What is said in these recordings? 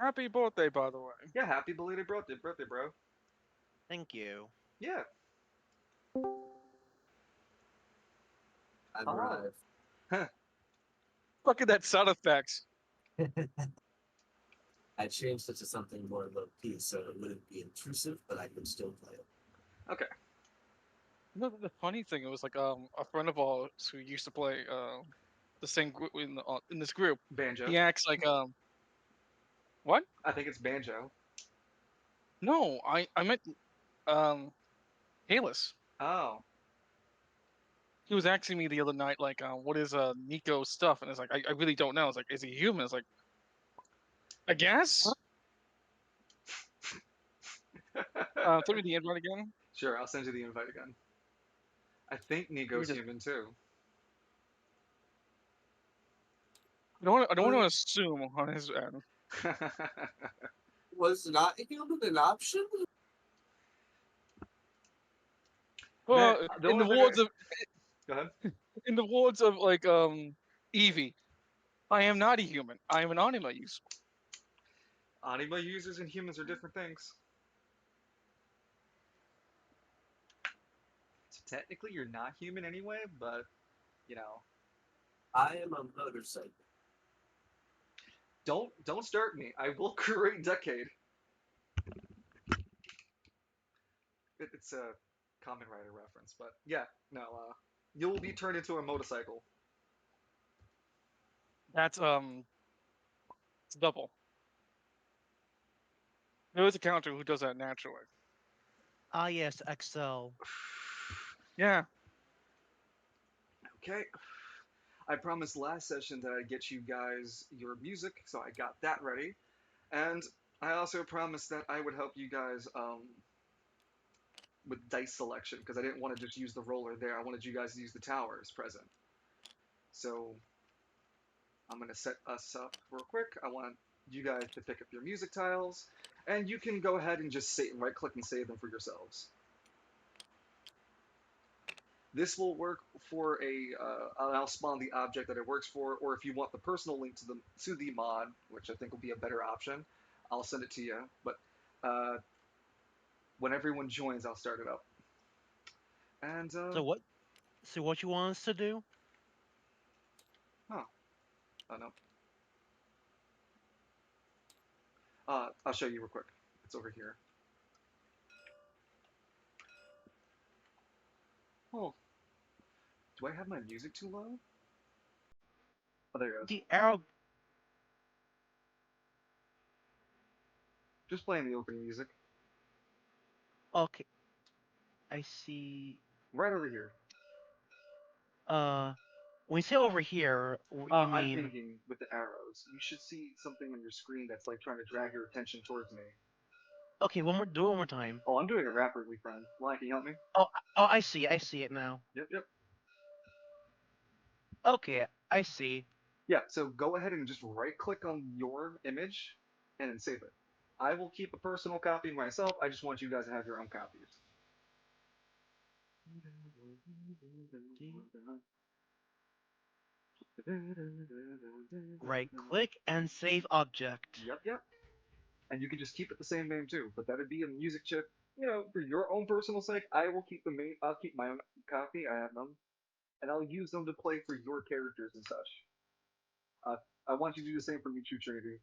Happy birthday, by the way. Yeah, happy belated birthday, bro. Thank you. Yeah. I've Oh. arrived. Huh. Look at that sound effects. I changed it to something more low key so it wouldn't be intrusive, but I could still play it. Okay. You know, the funny thing, it was like a friend of ours who used to play the same group in this group. Banjo. He acts like what? I think it's banjo. No, I meant um Kalis. Oh. He was asking me the other night like what is Nico's stuff, and it's like I really don't know. It's like, is he human? It's like, I guess. Send me the invite again. Sure, I'll send you the invite again. I think Let me Nigo's just. human too. I don't want to assume on his end. Was not human an option? Man, Well, the in the only thing I words of go ahead. like Evie, I am not a human. I am an anima user. Anima users and humans are different things. So technically, you're not human anyway, but you know, I am a motorcycle. don't start me. I will create Decade. It's a Common Rider reference, but yeah, no. You will be turned into a motorcycle. That's it's double. There is a character who does that naturally. Ah, yes, XL. Yeah, Okay. I promised last session that I'd get you guys your music, so I got that ready. And I also promised that I would help you guys with dice selection because I didn't want to just use the roller there. I wanted you guys to use the towers present. So I'm gonna set us up real quick. I want you guys to pick up your music tiles, and you can go ahead and just right click and save them for yourselves. This will work for I'll spawn the object that it works for, or if you want the personal link to the mod, which I think will be a better option, I'll send it to you. But uh, when everyone joins, I'll start it up. And So what? So what you want us to do? huh, oh no, I'll show you real quick. It's over here. Oh, do I have my music too low? Oh, there it goes. The arrow. Just playing the opening music. Okay, I see. Right over here. Uh, when you say over here, you I'm mean? thinking with the arrows. You should see something on your screen that's like trying to drag your attention towards me. Okay, one more. Do it one more time. Oh, I'm doing it rapidly, friend. Lion, can you help me? Oh, oh, I see. I see it now. Yep, yep. Okay, I see. Yeah, so go ahead and just right click on your image and then save it. I will keep a personal copy myself. I just want you guys to have your own copies. Right click and save object. Yep, yep. And you can just keep it the same name too, but that'd be a music chip. You know, for your own personal sake, I will keep the main. I'll keep my own copy. I have them, and I'll use them to play for your characters and such. Uh, I want you to do the same for me, True Trinity.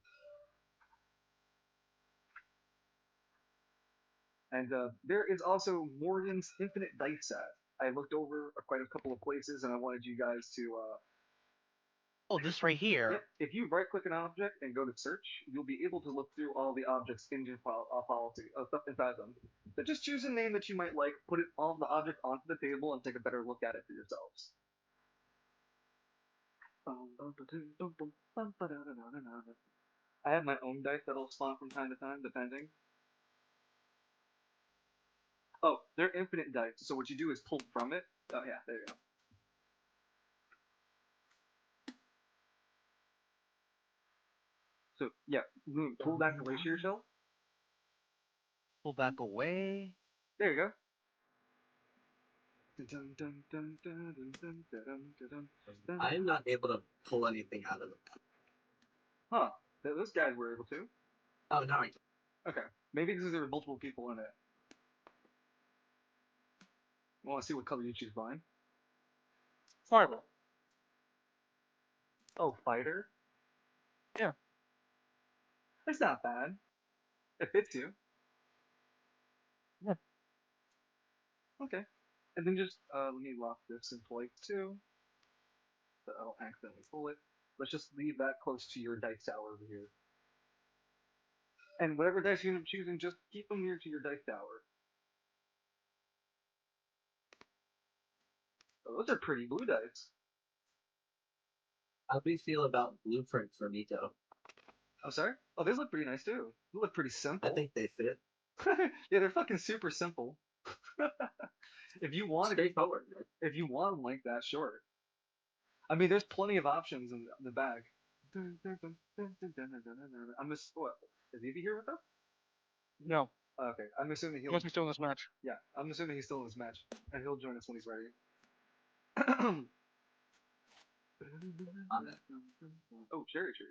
And there is also Morgan's Infinite Dice Set. I looked over quite a couple of places, and I wanted you guys to. Oh, this right here. Yep. If you right-click an object and go to search, you'll be able to look through all the objects in your policy, stuff inside them. So just choose a name that you might like, put it all the object onto the table, and take a better look at it for yourselves. I have my own dice that'll spawn from time to time, depending. Oh, they're infinite dice. So what you do is pull from it. Oh yeah, there you go. So yeah, pull back away to yourself. Pull back away. There you go. I am not able to pull anything out of it. Huh? Those guys were able to. Oh, now I Okay. Maybe because there were multiple people in it. I want to see what color you choose, Brian. Fireball. Oh, fighter? Yeah. That's not bad. It fits you. Yeah. Okay. And then just let me lock this in place too, so I don't accidentally pull it. Let's just leave that close to your dice tower over here. And whatever dice you end up choosing, just keep them near to your dice tower. Oh, those are pretty blue dice. How do you feel about Blueprint for Miko? I'm sorry? Oh, these look pretty nice too. They look pretty I simple. think they fit. Yeah, they're fucking super simple. If you want to, Straightforward. if you want them like that, sure. I mean, there's plenty of options in the bag. I'm just. What? Is Evie here with us? No. Okay, I'm assuming He he'll. must be still in this match. Yeah, I'm assuming he's still in this match, and he'll join us when he's ready. Oh, cherry tree.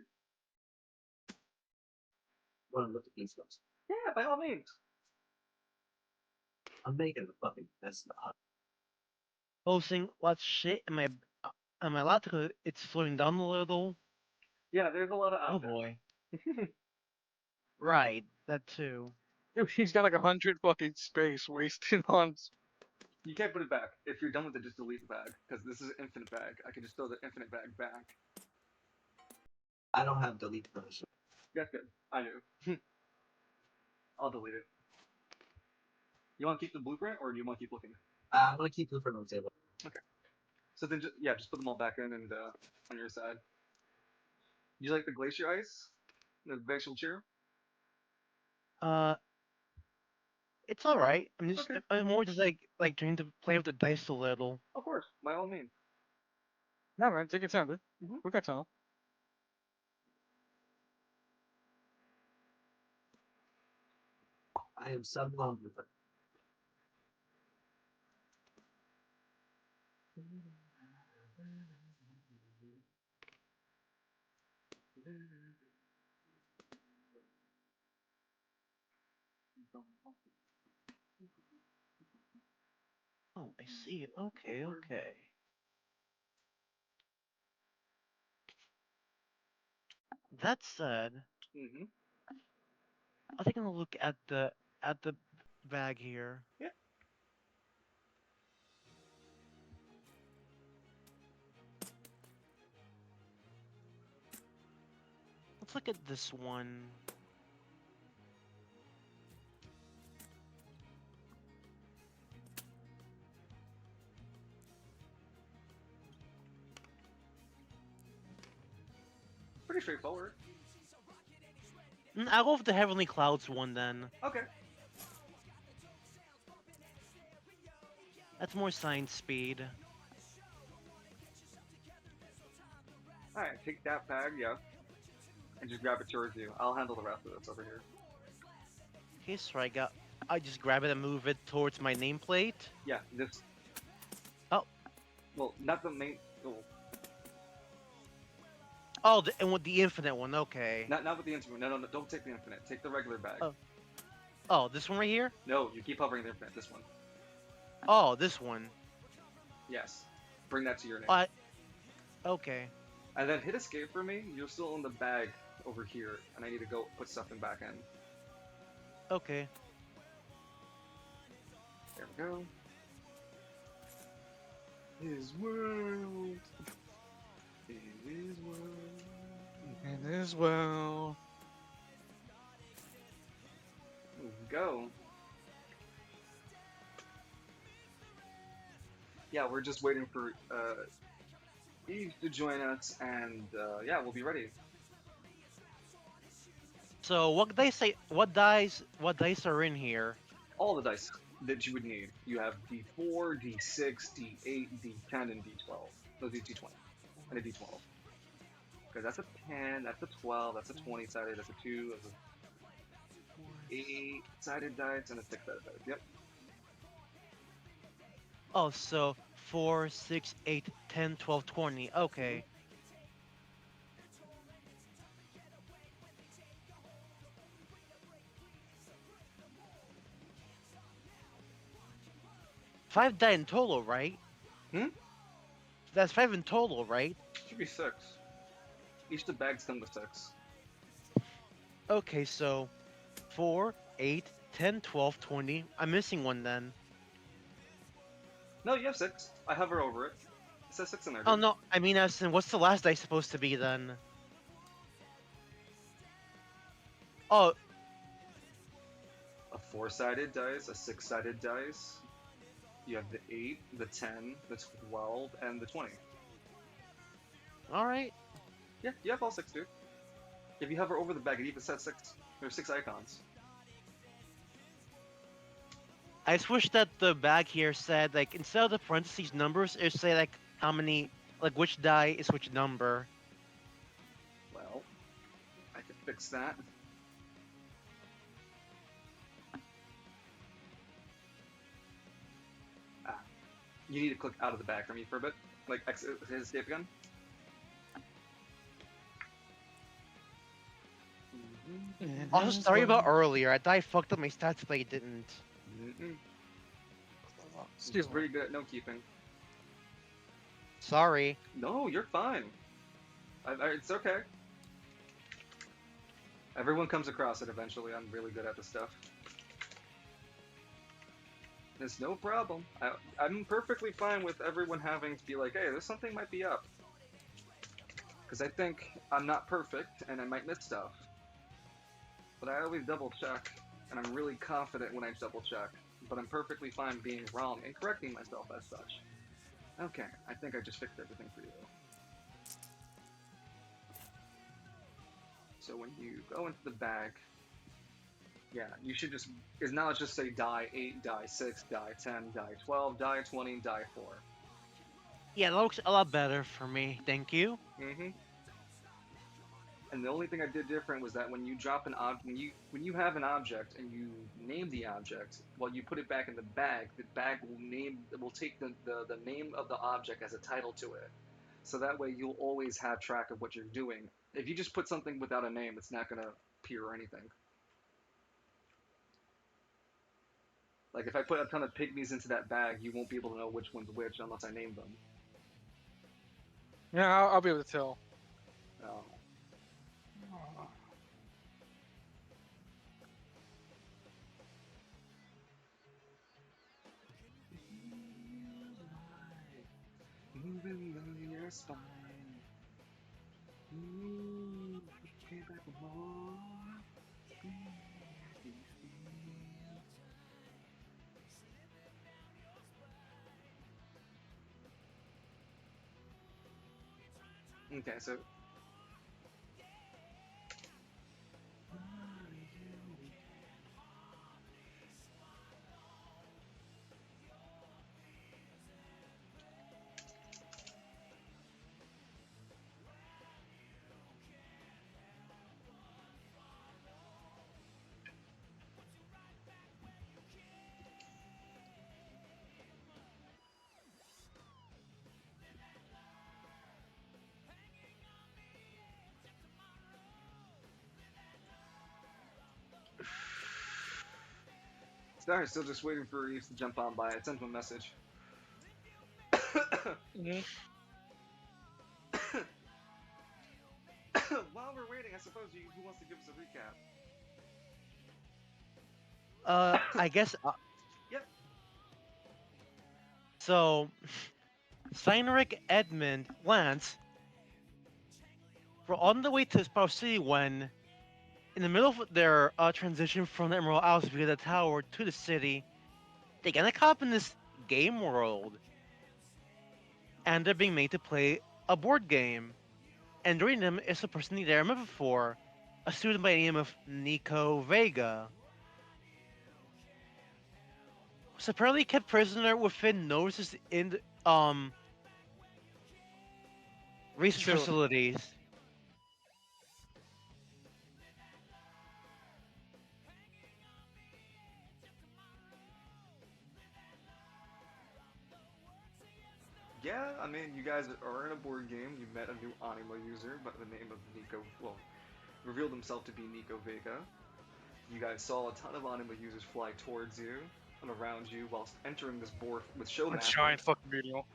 Want to look at these ones? Yeah, by all means. I'm making a fucking mess of Posting what shit am I allowed to? It's slowing down a little. Yeah, there's a lot of Oh options. boy. Right, that too. Dude, he's got like 100 fucking space wasted on. You can't put it back. If you're done with it, just delete the bag, because this is an infinite bag. I can just throw the infinite bag back. I don't have delete permission. That's good. I knew. I'll delete it. You want to keep the blueprint, or do you want to keep looking? I'm gonna keep Blueprint on the table. Okay. So then, just put them all back in and on your side. You like the glacier ice? The glacial cheer? Uh, it's all right. Okay. I'm more just like trying to play with the dice a little. Of course, by all means. No, man, take your time, dude. Mhm. We got time. I am subbing on Blueprint. Oh, I see. Okay, okay. That said, Mm-hmm. I'll take a look at the bag here. Yeah. Let's look at this one. Pretty straightforward. I'll go with the Heavenly Clouds one then. Okay. That's more science speed. Alright, take that bag, yeah. And just grab it towards you. I'll handle the rest of this over here. Okay, so I just grab it and move it towards my nameplate. Yeah, this. Oh. Well, not the main. Oh, Oh, and with the infinite one, okay. not with the infinite. No, don't take the infinite. Take the regular bag. Oh. Oh, this one right here? No, you keep hovering the infinite. This one. Oh, this one. Yes. Bring that to your name. Okay. And then hit escape for me. You're still in the bag over here, and I need to go put stuff in back end. Okay. There we go. His world. His world. And as well. There we go. Yeah, we're just waiting for Eve to join us, and yeah, we'll be ready. So what dice are in here? All the dice that you would need. You have D4, D6, D8, D10, and D12. No, D20. And a D12. Because that's a 10, that's a 12, that's a 20-sided, that's a 2, that's a 8-sided dice, and a 6-sided dice. Yep. Oh, so 4, 6, 8, 10, 12, 20. Okay. 5 die in total, right? Hmm? That's 5 in total, right? Should be 6. Each of the bags come with 6. Okay, so 4, 8, 10, 12, 20. I'm missing one then. No, you have 6. I hover over it. It says 6 in there, Oh dude. no, I mean, as in, what's the last dice supposed to be then? Oh, A 4-sided dice, a 6-sided dice. You have the 8, the 10, the 12, and the 20. alright. Yeah, you have all 6, dude. If you hover over the bag, it even says 6. There's 6 icons. I just wish that the bag here said, like, instead of the parentheses numbers, it say, like, how many, like, which die is which number. Well, I could fix that. Ah, you need to click out of the bag for me for a bit. Like, exit his escape again. Also, sorry about earlier. I thought I fucked up my stats, but I didn't. He's Excuse me. pretty good at note keeping. Sorry. No, you're fine. It's okay. Everyone comes across it eventually. I'm really good at this stuff. It's no problem. I'm perfectly fine with everyone having to be like, hey, there's something might be up. Because I think I'm not perfect and I might miss stuff. But I always double check, and I'm really confident when I double check. But I'm perfectly fine being wrong and correcting myself as such. Okay, I think I just fixed everything for you. So when you go into the bag, yeah, you should just, is now let's just say die 8, die 6, die 10, die 12, die 20, die 4. Yeah, that looks a lot better for me. Thank you. Mm-hmm. And the only thing I did different was that when you drop an object, when you have an object and you name the object, while you put it back in the bag will take the name of the object as a title to it. So that way you'll always have track of what you're doing. If you just put something without a name, it's not gonna appear or anything. Like if I put a ton of pygmies into that bag, you won't be able to know which one's which unless I name them. Yeah, I'll be able to tell. Oh. Moving down your spine. Came back with more. Okay, so. Sorry, still just waiting for Reeves to jump on by. I sent him a message. Mhm. While we're waiting, I suppose who wants to give us a recap? I guess. Yep. So, Cynric, Edmund, Lance were on the way to Sprout City when, in the middle of their transition from the Emerald Isles via the tower to the city, they get caught up in this game world, and they're being made to play a board game. And during them is a person they remember before, a student by the name of Nico Vega, who's apparently kept prisoner within notices in research Facility. facilities. Yeah, I mean, you guys are in a board game. You met a new Anima user by the name of Nico. Well, revealed himself to be Nico Vega. You guys saw a ton of Anima users fly towards you. around you whilst entering this board with show A master. giant fucking video.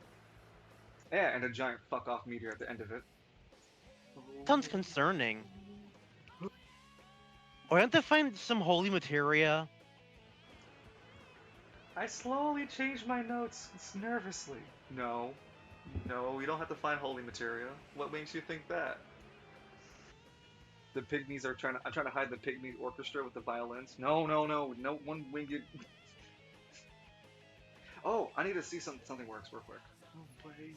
Yeah, and a giant fuck off meteor at the end of it. Sounds concerning. Or have to find some holy materia. I slowly change my notes nervously. No, no, we don't have to find holy materia. What makes you think that? The pygmies are trying to. I'm trying to hide the pygmy orchestra with the violins. No, no, no, no one winged. Oh, I need to see something works real quick. Oh, wait,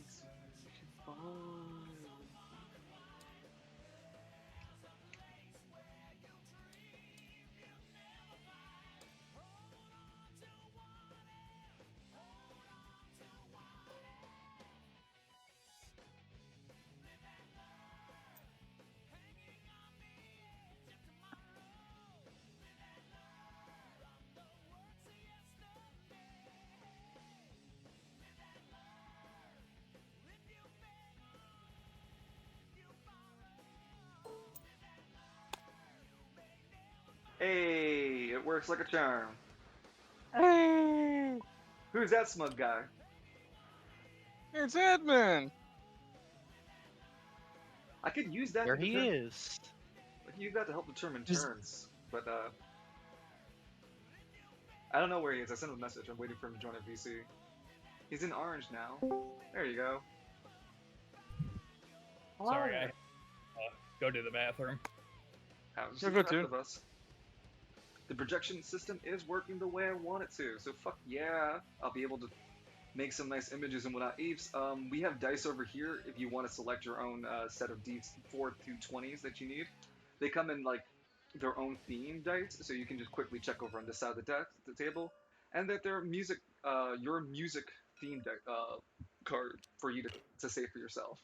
Hey, it works like a charm. Hey, Who's that smug guy? it's Edmund. I could use that There to he determine. is. I could use that to help determine Just- turns, but I don't know where he is. I sent him a message. I'm waiting for him to join a VC. He's in orange now. There you go. Hello Sorry, there. go to the bathroom. How's You're the good, rest dude. of us? The projection system is working the way I want it to, so fuck yeah, I'll be able to make some nice images and whatnot. Eves, we have dice over here if you want to select your own set of D4 through 20s that you need. They come in like their own theme dice, so you can just quickly check over on this side of the table, and that they're music, your music theme card for you to save for yourself.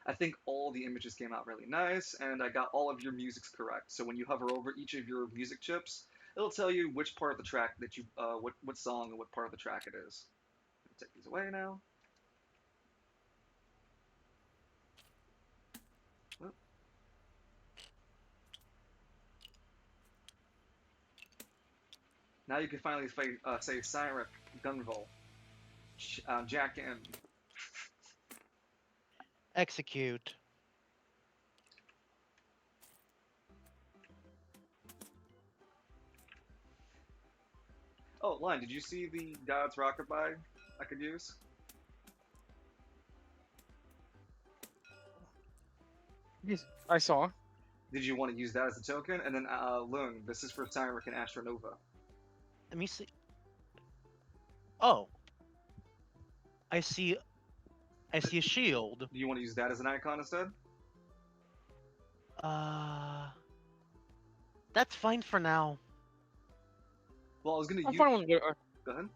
I think all the images came out really nice, and I got all of your musics correct. So when you hover over each of your music chips, it'll tell you which part of the track that you, what song and what part of the track it is. Take these away now. Well, now you can finally say Cyric, Gunvol, Jack M. Execute. Oh, Line, did you see the God's Rockabye I could use? Yes, I saw. Did you want to use that as a token? And then Loon, this is for Cyric and Astronova. Let me see. Oh. I see a shield. Do you want to use that as an icon instead? That's fine for now. Well, I was gonna I'm use. fine with what. Go ahead.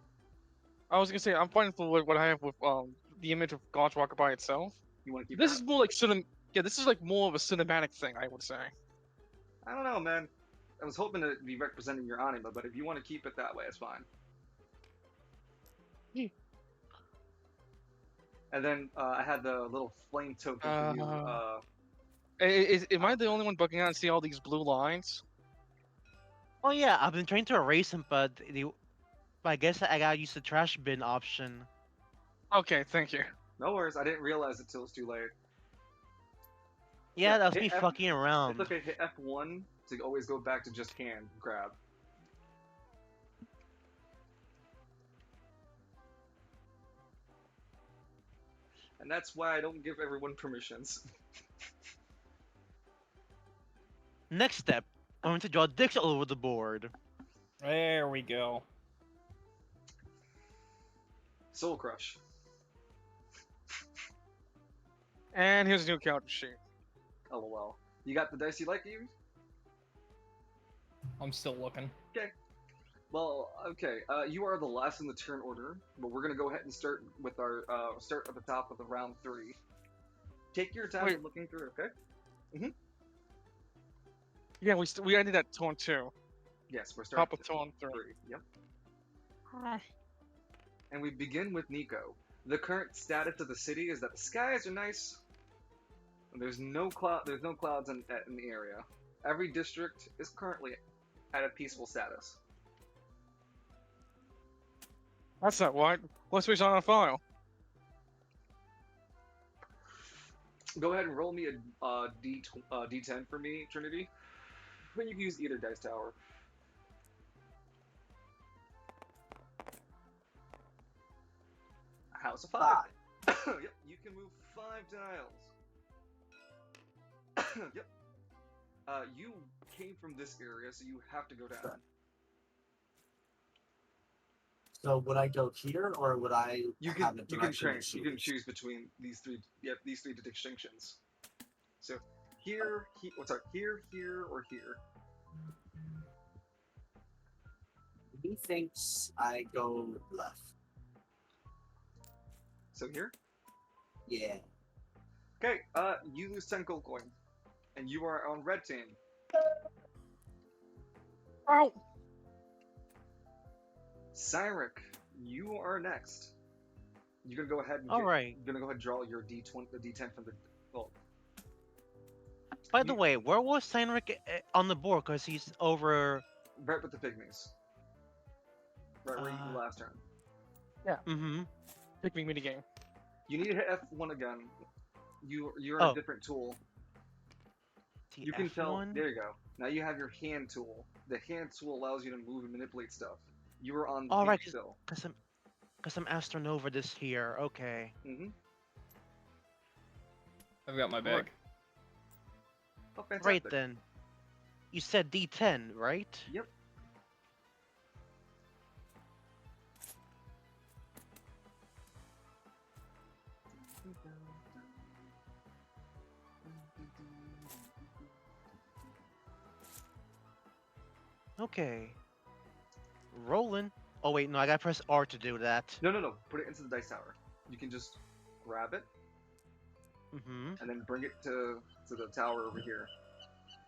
I was gonna say I'm fine with what I have with the image of God's Walker by itself. You want to keep This that? is more like Yeah, this is like more of a cinematic thing, I would say. I don't know, man. I was hoping to be representing your anima, but if you want to keep it that way, it's fine. Yeah. And then I had the little flame token for you. Am I the only one bugging out and see all these blue lines? Oh yeah, I've been trying to erase him, but I guess I gotta use the trash bin option. Okay, thank you. No worries, I didn't realize it till it's too late. Yeah, that was hit me F- fucking around. It's okay, hit F1 to always go back to just hand grab. And that's why I don't give everyone permissions. Next step, I'm going to draw dicks all over the board. There we go. Soul Crush. And here's a new character sheet. LOL. You got the dice you like, Eve? I'm still looking. Well, okay. You are the last in the turn order, but we're gonna go ahead and start with our start at the top of the round 3. Take your time Wait. looking through, okay? Yeah, we ended at tone 2. Yes, we're starting Top of tone 3. 3. Yep. And we begin with Nico. The current status of the city is that the skies are nice. There's no cloud. There's no clouds in the area. Every district is currently at a peaceful status. That's not what. What's what's on file? Go ahead and roll me a D10 for me, Trinity. But you can use either dice tower. House of 5. Yep, you can move 5 tiles. Yep. You came from this area, so you have to go down. So would I go here, or would I You have can a you can direction to change. You can choose? choose between these three. Yep, these three distinctions. So here, here, or here. He thinks I go left. So here. Yeah. Okay. You lose 10 gold coins, and you are on red team. Ow! Cyric, you are next. You're gonna go ahead and All right. You're gonna go ahead and draw your D20, the D10 from the. Well, By the way, where was Steinrich on the board? Because he's over. right with the pygmies. Right where you were last turn. Mm-hmm. Pick me minigame. You need to hit F1 again. You're in Oh. a different tool. The You can tell. F1? There you go. Now you have your hand tool. The hand tool allows you to move and manipulate stuff. You were on All B right, still. Because I'm Astronova this here. Okay. Mm-hmm. I've got my bag. Oh, fantastic. Right then. You said D10, right? Yep. Okay. Rolling. Oh wait, no, I gotta press R to do that. No. Put it into the dice tower. You can just grab it Mm-hmm. and then bring it to the tower over here.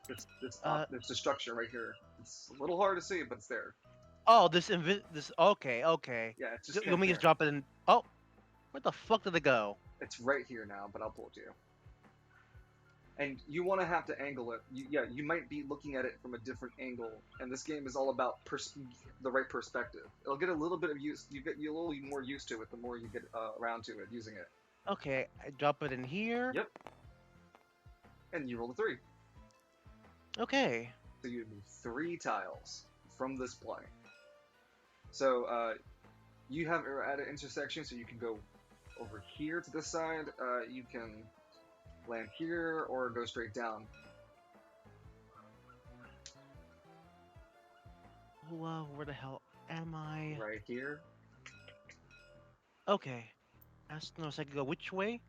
It's the structure right here. It's a little hard to see, but it's there. Oh, this okay. Yeah, it's just. You want me to just drop it in? Oh, where the fuck did it go? It's right here now, but I'll pull it to you. And you want to have to angle it. You might be looking at it from a different angle, and this game is all about the right perspective. It'll get a little bit of use. You get a little more used to it the more you get around to it using it. Okay, I drop it in here. Yep. And you roll a 3. Okay. So you move 3 tiles from this plane. So you have at an intersection, so you can go over here to this side. You can land here or go straight down. Oh, where the hell am I? Right here. Okay. No, so I can go which way?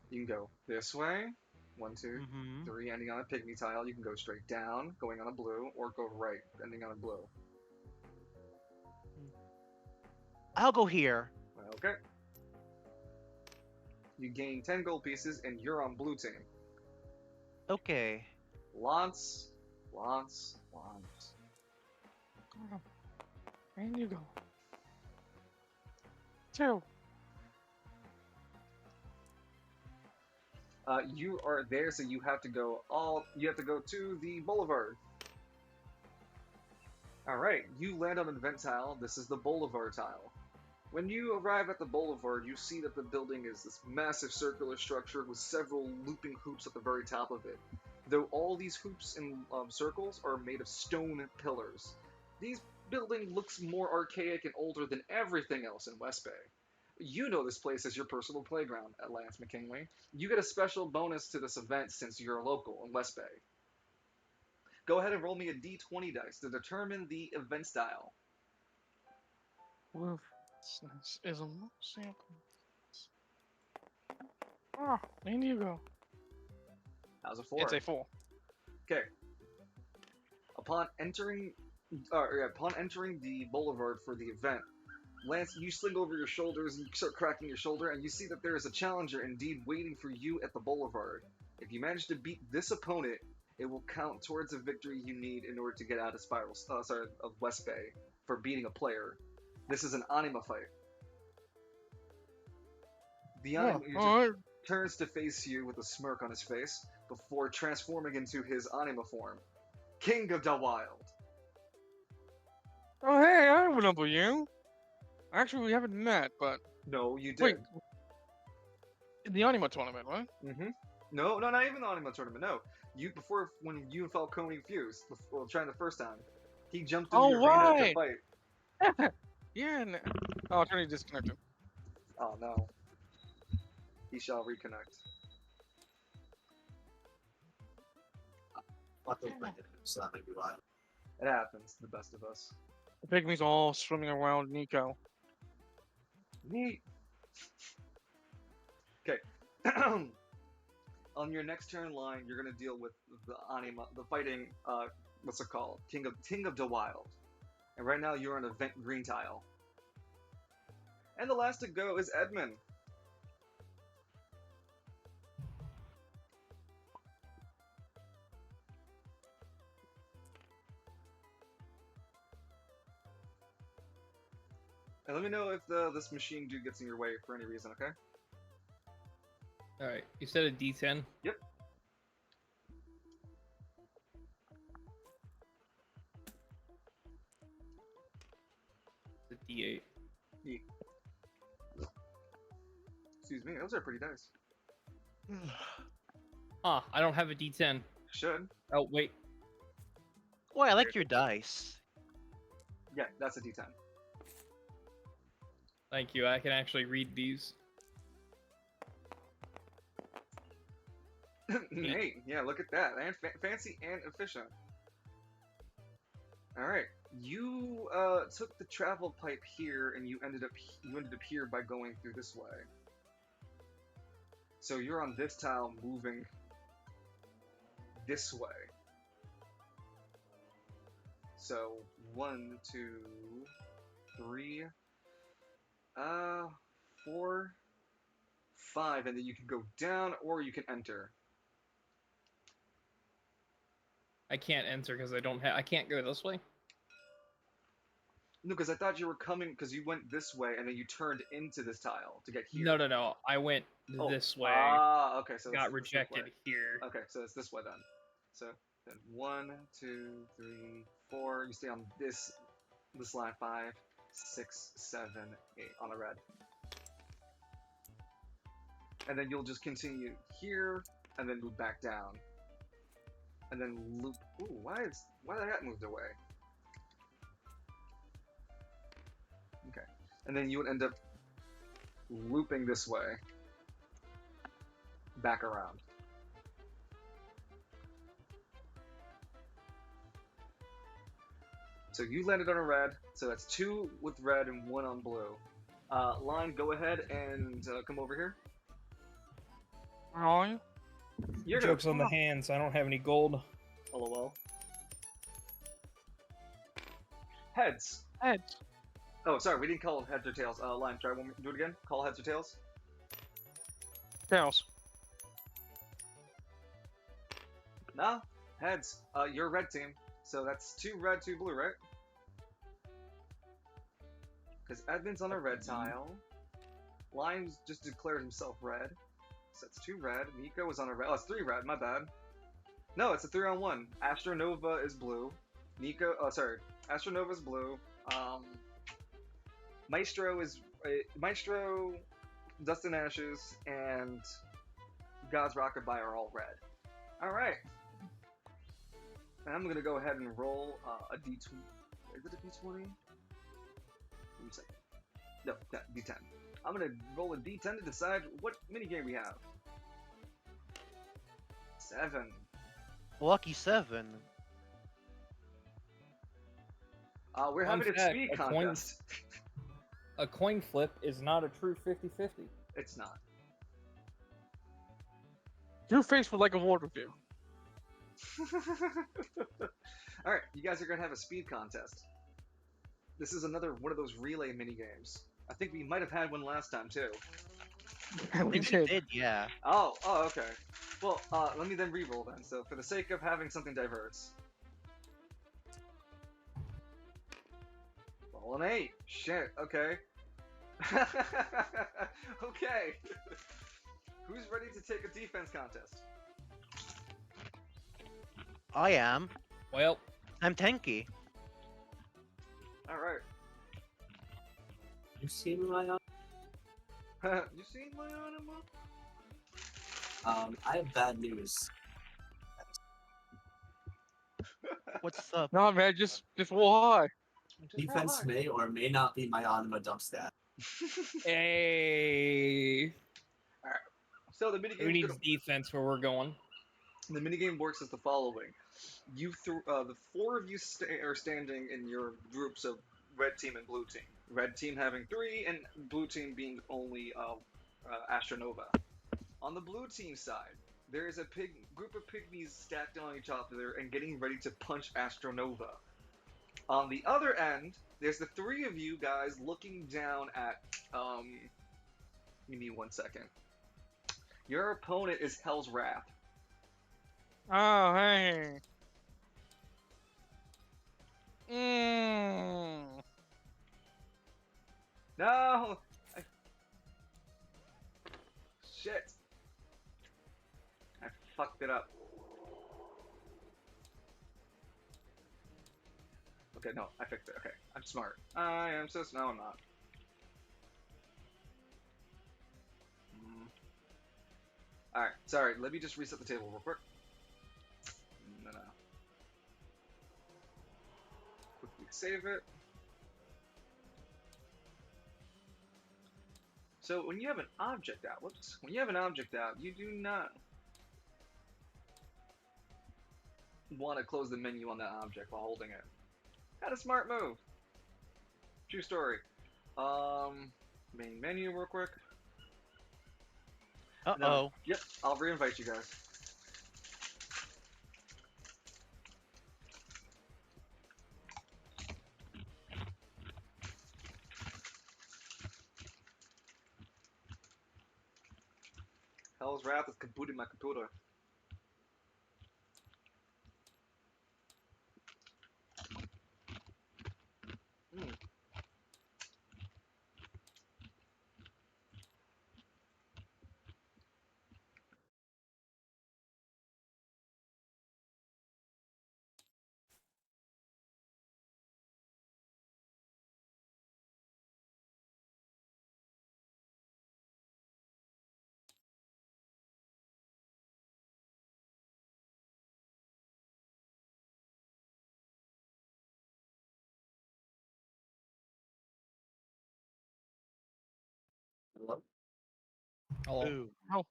You can go this way. 1, 2, Mm-hmm. 3, ending on a pygmy tile. You can go straight down, going on a blue, or go right, ending on a blue. I'll go here. Okay. You gain 10 gold pieces, and you're on blue team. Okay. Lots. Oh, and you go. 2. You are there, so you have to go to the boulevard. Alright, you land on an event tile. This is the boulevard tile. When you arrive at the boulevard, you see that the building is this massive circular structure with several looping hoops at the very top of it. Though all these hoops and circles are made of stone pillars. This building looks more archaic and older than everything else in West Bay. You know this place as your personal playground at Lance McKinley. You get a special bonus to this event since you're a local in West Bay. Go ahead and roll me a d20 dice to determine the event style. Wolf is a sample. Ah, and you go. How's a 4? It's a 4. Okay. Upon entering the boulevard for the event, Lance, you sling over your shoulders and you start cracking your shoulder, and you see that there is a challenger indeed waiting for you at the boulevard. If you manage to beat this opponent, it will count towards a victory you need in order to get out of West Bay for beating a player. This is an anima fight. The anima, turns to face you with a smirk on his face before transforming into his anima form. King of the Wild. Oh, hey, I remember you. Actually, we haven't met, but No, you wait, did. in the Anima tournament, right? Mm-hmm. No, not even the anima tournament. No, you before when you and Falcone fused, well, trying the first time, he jumped into the Oh, arena to right. fight. Yeah. Oh, Trinity disconnected. Oh no, he shall reconnect. I think my internet, so that may be why. It happens. The best of us. The pygmies all swimming around Nico. Neat. Okay. On your next turn line, you're gonna deal with the anima, the fighting. What's it called? King of the Wild. And right now you're on a green tile. And the last to go is Edmund. And let me know if this machine dude gets in your way for any reason, okay? Alright, you said a D10? Yep. It's a D8. Excuse me, those are pretty dice. Ah, I don't have a D10. Should. Oh, wait. Boy, I like your dice. Yeah, that's a D10. Thank you, I can actually read these. Hey, yeah, look at that. And fancy and efficient. Alright. You took the travel pipe here and you ended up here by going through this way. So you're on this tile moving this way. So 1, 2, 3, 4, 5, and then you can go down or you can enter. I can't enter because I don't have. I can't go this way. No, because I thought you were coming because you went this way and then you turned into this tile to get here. No. I went Oh, this way. Ah, okay. So Got it's this rejected way. here. Okay, so it's this way then. So then 1, 2, 3, 4. You stay on this line. 5, 6, 7, 8 on the red. And then you'll just continue here and then move back down. And then loop. Ooh, why did that moved away? Okay. And then you would end up looping this way. Back around. So you landed on a red, so that's 2 with red and 1 on blue. Line, go ahead and come over here. Where are you? You're Joke's on the hands. I don't have any gold. LOL. Heads. Heads. Oh, sorry, we didn't call heads or tails. Line, try one. Do it again. Call heads or tails. Tails. No, heads. You're red team, so that's 2 red, 2 blue, right? Because Edmund's on a red tile. Lime's just declared himself red. So that's 2 red. Nico is on a red. Oh, it's 3 red. My bad. No, it's a 3-on-1. Astronova is blue. Nico. Oh, sorry. Astronova's blue. Maestro is Maestro. Dustin Ashes and God's Rockabye are all red. All right. And I'm gonna go ahead and roll a d20. Is it a d20? Give me a second. No, d10. I'm gonna roll a d10 to decide what minigame we have. 7. Lucky 7. We're Fun having a fact, speed a coin- contest. A coin flip is not a true 50-50. It's not. Your face would like a ward with you. Alright, you guys are gonna have a speed contest. This is another one of those relay mini games. I think we might have had one last time too. We We did. did, yeah. Oh, okay. Well, let me then re-roll then. So for the sake of having something diverse. Roll an 8. Shit, okay. Okay. Who's ready to take a defense contest? I am. Well, I'm tanky. All right. You seen my You seen my anima? I have bad news. What's up? No, man, just why? Just roll Defense high. may or may not be my anima dump stat. hey, So the who minigame's needs gonna. defense where we're going? The minigame works as the following: the four of you are standing in your groups of red team and blue team. Red team having three, and blue team being only Astronova. On the blue team side, there is a group of pygmies stacked on each other and getting ready to punch Astronova. On the other end, there's the three of you guys looking down at. Give me 1 second. Your opponent is Hell's Wrath. Oh, hey. Mm. No! Shit! I fucked it up. Okay, no, I fixed it. Okay, I'm smart. I am so no, I'm not. All right, sorry. Let me just reset the table real quick. No. Quickly save it. So when you have an object out, when you have an object out, you do not want to close the menu on that object while holding it. Kind of smart move. True story. Main menu real quick. Uh-oh. Yep, I'll reinvite you guys. Hell's Wrath is kabooting my computer. Mm. Hello? Hello. Ooh. Oh,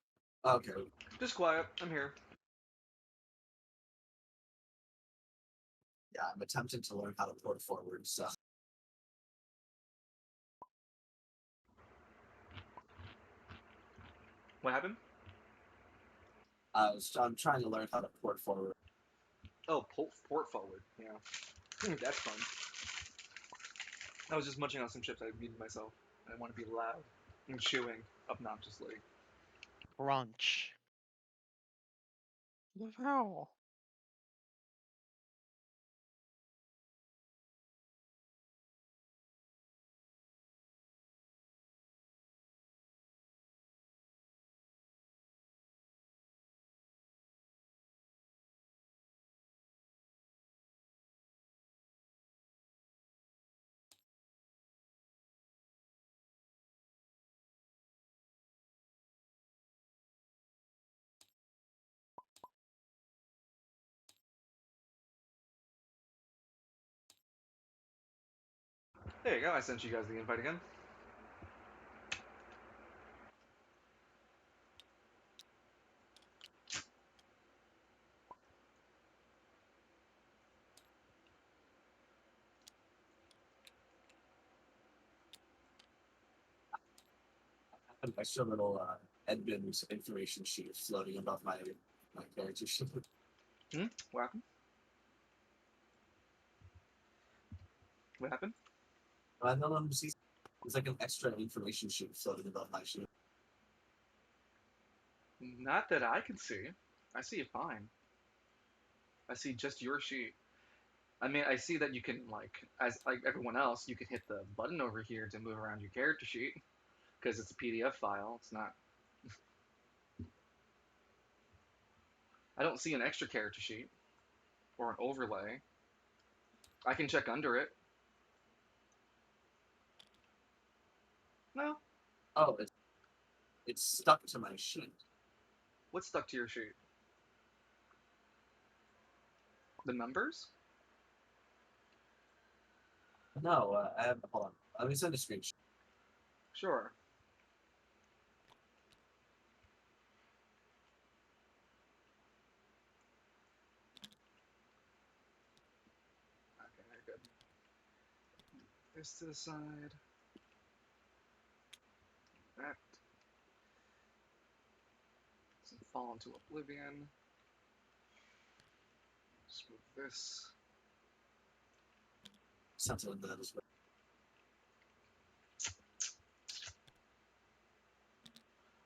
Okay. Just quiet. I'm here. Yeah, I'm attempting to learn how to port forward, so What happened? I'm trying to learn how to port forward. Oh, port forward. Yeah. That's fun. I was just munching on some chips I made myself. I want to be loud and chewing obnoxiously. Crunch. the hell? There you go. I sent you guys the invite again. I have an extra little admin information sheet floating above my character sheet. What happened? What happened? No, there's like an extra information sheet floating above my sheet. Not that I can see. I see it fine. I see just your sheet. I mean, I see that you can as like everyone else, you can hit the button over here to move around your character sheet because it's a PDF file. It's not. I don't see an extra character sheet or an overlay. I can check under it. No. Oh, it's stuck to my sheet. What's stuck to your sheet? The numbers? No, I have. Hold on. Let me send a screenshot. Sure. Okay, very good. This to the side. That doesn't fall into oblivion. Just move this. Something like that as well.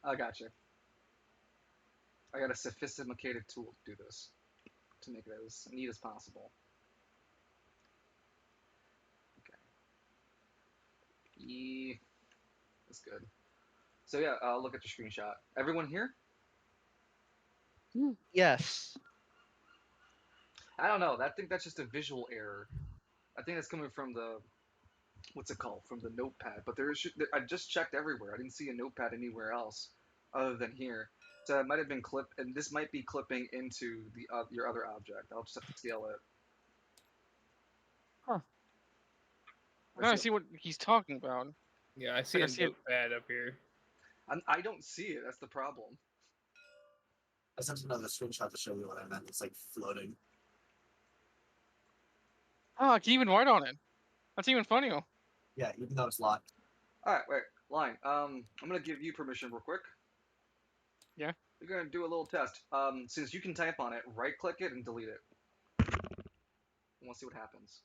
I got you. I got a sophisticated tool to do this, to make it as neat as possible. Okay. That's good. So yeah, I'll look at your screenshot. Everyone here? Yes. I don't know. I think that's just a visual error. I think that's coming from the what's it called? From the notepad. But I just checked everywhere. I didn't see a notepad anywhere else other than here. So it might have been and this might be clipping into the your other object. I'll just have to scale it. Huh. Or Now I see, see what he's talking about. Yeah, I see I a see it. notepad up here. I don't see it. That's the problem. I sent another screenshot to show you what I meant. It's like floating. Oh, I can even write on it. That's even funnier. Yeah, even though it's locked. All right, wait, line. I'm gonna give you permission real quick. Yeah. We're gonna do a little test. Since you can type on it, right-click it and delete it. I want to see what happens.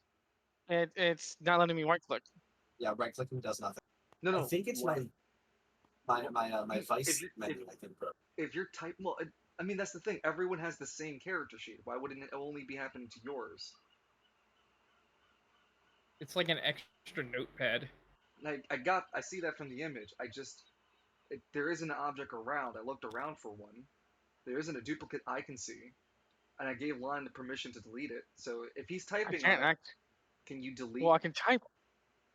It's not letting me right click. Yeah, right clicking does nothing. No, no. I think it's what? my If Vice you- menu. I think, bro. If you're type, well, I mean that's the thing. Everyone has the same character sheet. Why wouldn't it only be happening to yours? It's like an extra notepad. I see that from the image. There isn't an object around. I looked around for one. There isn't a duplicate I can see, and I gave Lon the permission to delete it. So if he's I typing on can't it, act. can you delete? Well, I can type.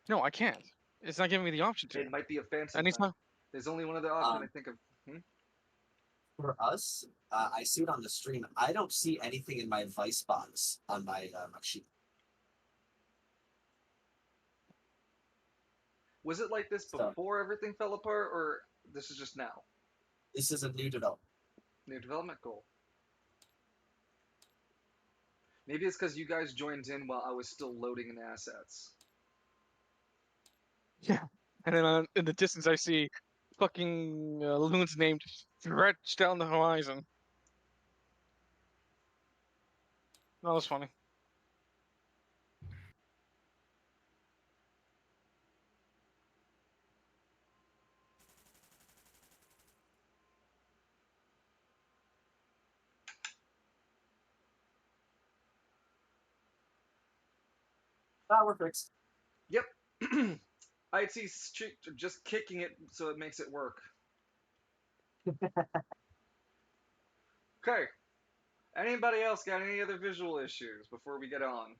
No, I can't. It's not giving me the option to. It might be a fancy I need thing. to. There's only one other option I Um, think of. For us, I see it on the stream. I don't see anything in my Vice box on my sheet. Was it like this So- before everything fell apart, or this is just now? This is a new development. New development goal. Maybe it's because you guys joined in while I was still loading in assets. Yeah. And then in the distance, I see fucking Loon's name stretched down the horizon. That was funny. Ah, we're fixed. Yep. IT's just kicking it so it makes it work. Okay. Anybody else got any other visual issues before we get on?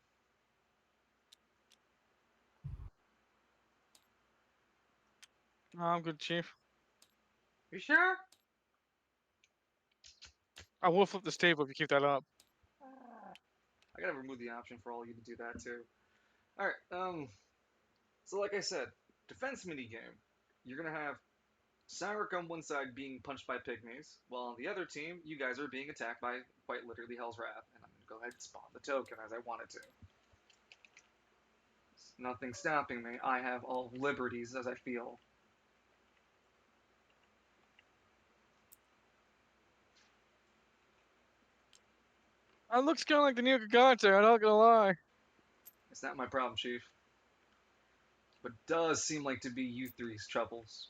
No, I'm good, Chief. You sure? I will flip this table if you keep that up. I gotta remove the option for all of you to do that too. Alright, so like I said, defense minigame. You're gonna have Cyrus on one side being punched by pygmies, while on the other team, you guys are being attacked by quite literally Hell's Wrath. And I'm gonna go ahead and spawn the token as I wanted to. Nothing stopping me. I have all liberties as I feel. It looks kind of like the new Gigante, I'm not gonna lie. It's not my problem, Chief. But does seem like to be you three's troubles.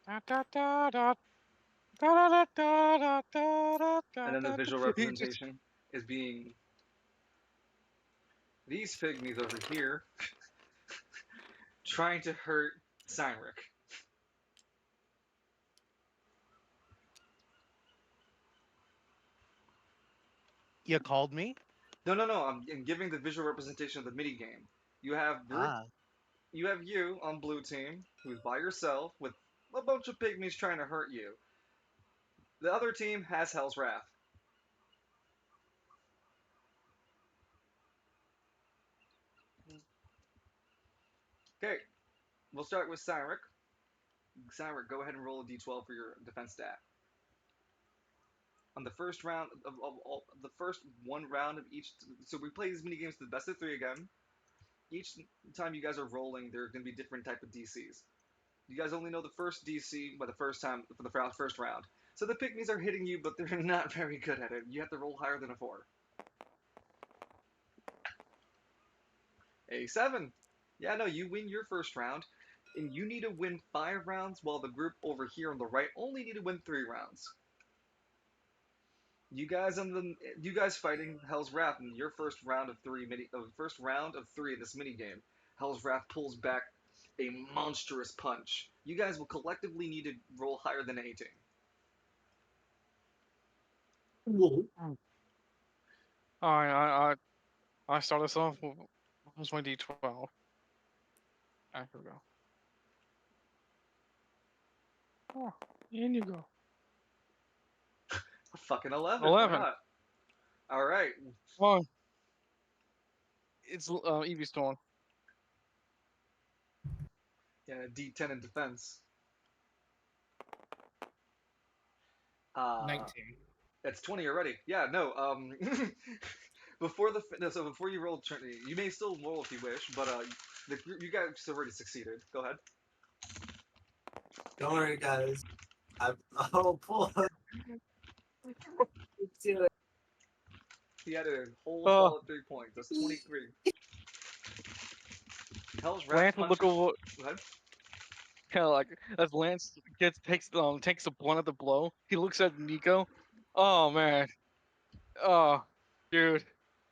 Da, da, da, da. Da, da, da, da, da, da, da, And then the da, visual da. He just- representation is being these pygmies over here trying to hurt Cynric. You called me? No. I'm giving the visual representation of the mini game. You have group. Ah. You have you on blue team, who's by yourself with a bunch of pygmies trying to hurt you. The other team has Hell's Wrath. Okay, we'll start with Cyric. Cyric, go ahead and roll a d12 for your defense stat. On the first round of the first one round of each, so we play these mini games to the best of three again. Each time you guys are rolling, there are going to be different type of DCs. You guys only know the first DC by the first time for the first round. So the pygmies are hitting you, but they're not very good at it. You have to roll higher than a 4. A 7. Yeah, no, you win your first round, and you need to win 5 rounds, while the group over here on the right only need to win 3 rounds. You guys fighting Hell's Wrath in your first round of three in this mini game. Hell's Wrath pulls back a monstrous punch. You guys will collectively need to roll higher than 18. Whoa. All right, I start us off. What was my D12? Here we go. Oh, in you go. A fucking 11. Why 11. not? All right. Oh, it's Evie's turn. Yeah, D10 in defense. 19. That's 20 already. Yeah, no. Before you roll Trinity, you may still roll if you wish, but you guys already succeeded. Go ahead. Don't worry, guys. Oh boy. Do it. He added a whole Oh. solid 3 points. That's 23. Hell's Wrath Lance would look punches. over, Go ahead. kind of like as Lance takes the blunt of the blow. He looks at Nico. Oh man. Oh, dude,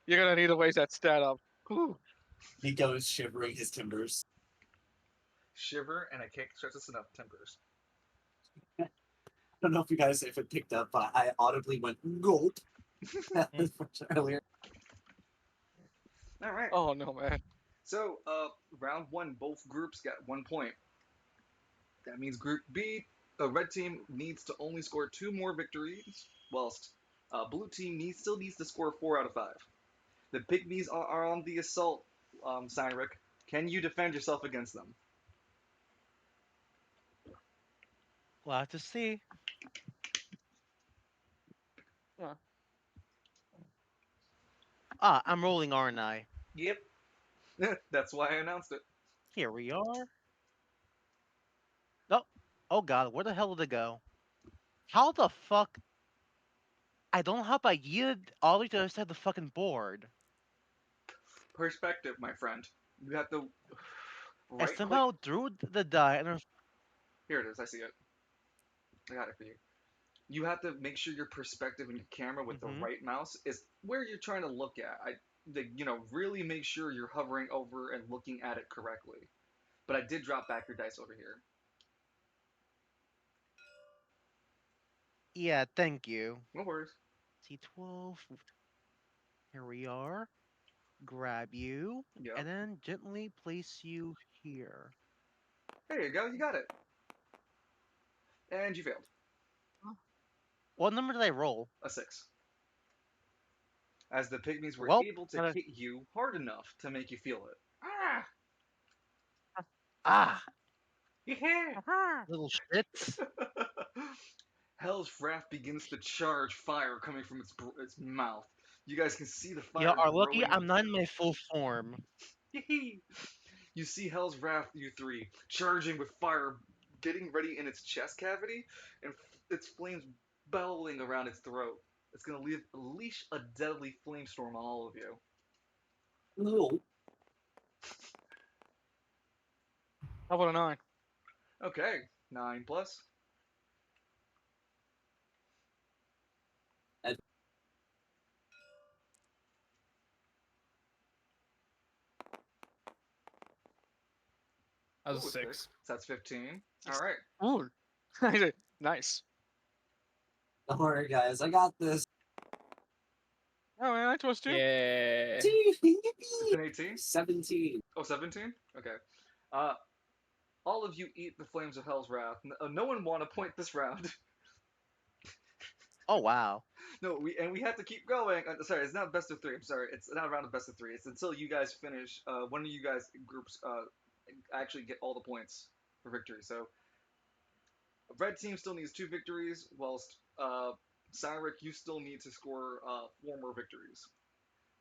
you're gonna need to raise that stat up. Whew. Nico is shivering his timbers. Shiver, and I can't stress this enough. Timbers. I don't know if you guys if it picked up, but I audibly went gulp earlier. All right. Oh no, man. So, round 1, both groups got 1 point. That means Group B, the red team needs to only score 2 more victories, whilst blue team still needs to score 4 out of 5. The pygmies are on the assault, Cyric. Can you defend yourself against them? We'll have to see. Yeah. Ah, I'm rolling, aren't I? Yep. That's why I announced it. Here we are. Oh, oh god, where the hell did it go? How the fuck? I don't know how I yeeted all the way to the other side of the fucking board. Perspective, my friend. You have to I right click. somehow drew the die and Here it is. I see it. I got it for you. You have to make sure your perspective in your camera with the right mouse is where you're trying to look at. Really make sure you're hovering over and looking at it correctly. But I did drop back your dice over here. yeah, thank you. No worries. T12. Here we are. Grab you Yeah. and then gently place you here. There you go. You got it. And you failed. What number did I roll? A 6. As the pygmies were Well, able to hit you hard enough to make you feel it. Ah! ah, Yeah! little shits. Hell's Wrath begins to charge fire coming from its mouth. You guys can see the fire You are lucky growing. I'm not in my full form. You see Hell's Wrath, you three, charging with fire, getting ready in its chest cavity, and its flames bellowing around its throat. It's going to unleash a deadly flamestorm on all of you. Ooh. How about a 9? Okay, 9 plus. That was Ooh, a 6. So that's 15. All right. Ooh, nice. Don't worry, guys. I got this. Oh, yeah, I twist too. Yeah. It's an 18? 17. Oh, 17? Okay. All of you eat the flames of Hell's Wrath. No one want to point this round. Oh wow. No, we have to keep going. Sorry, it's not best of three. I'm sorry, it's not a round of best of three. It's until you guys finish. One of you guys groups actually get all the points for victory. So, red team still needs 2 victories, whilst Cyric, you still need to score 4 more victories.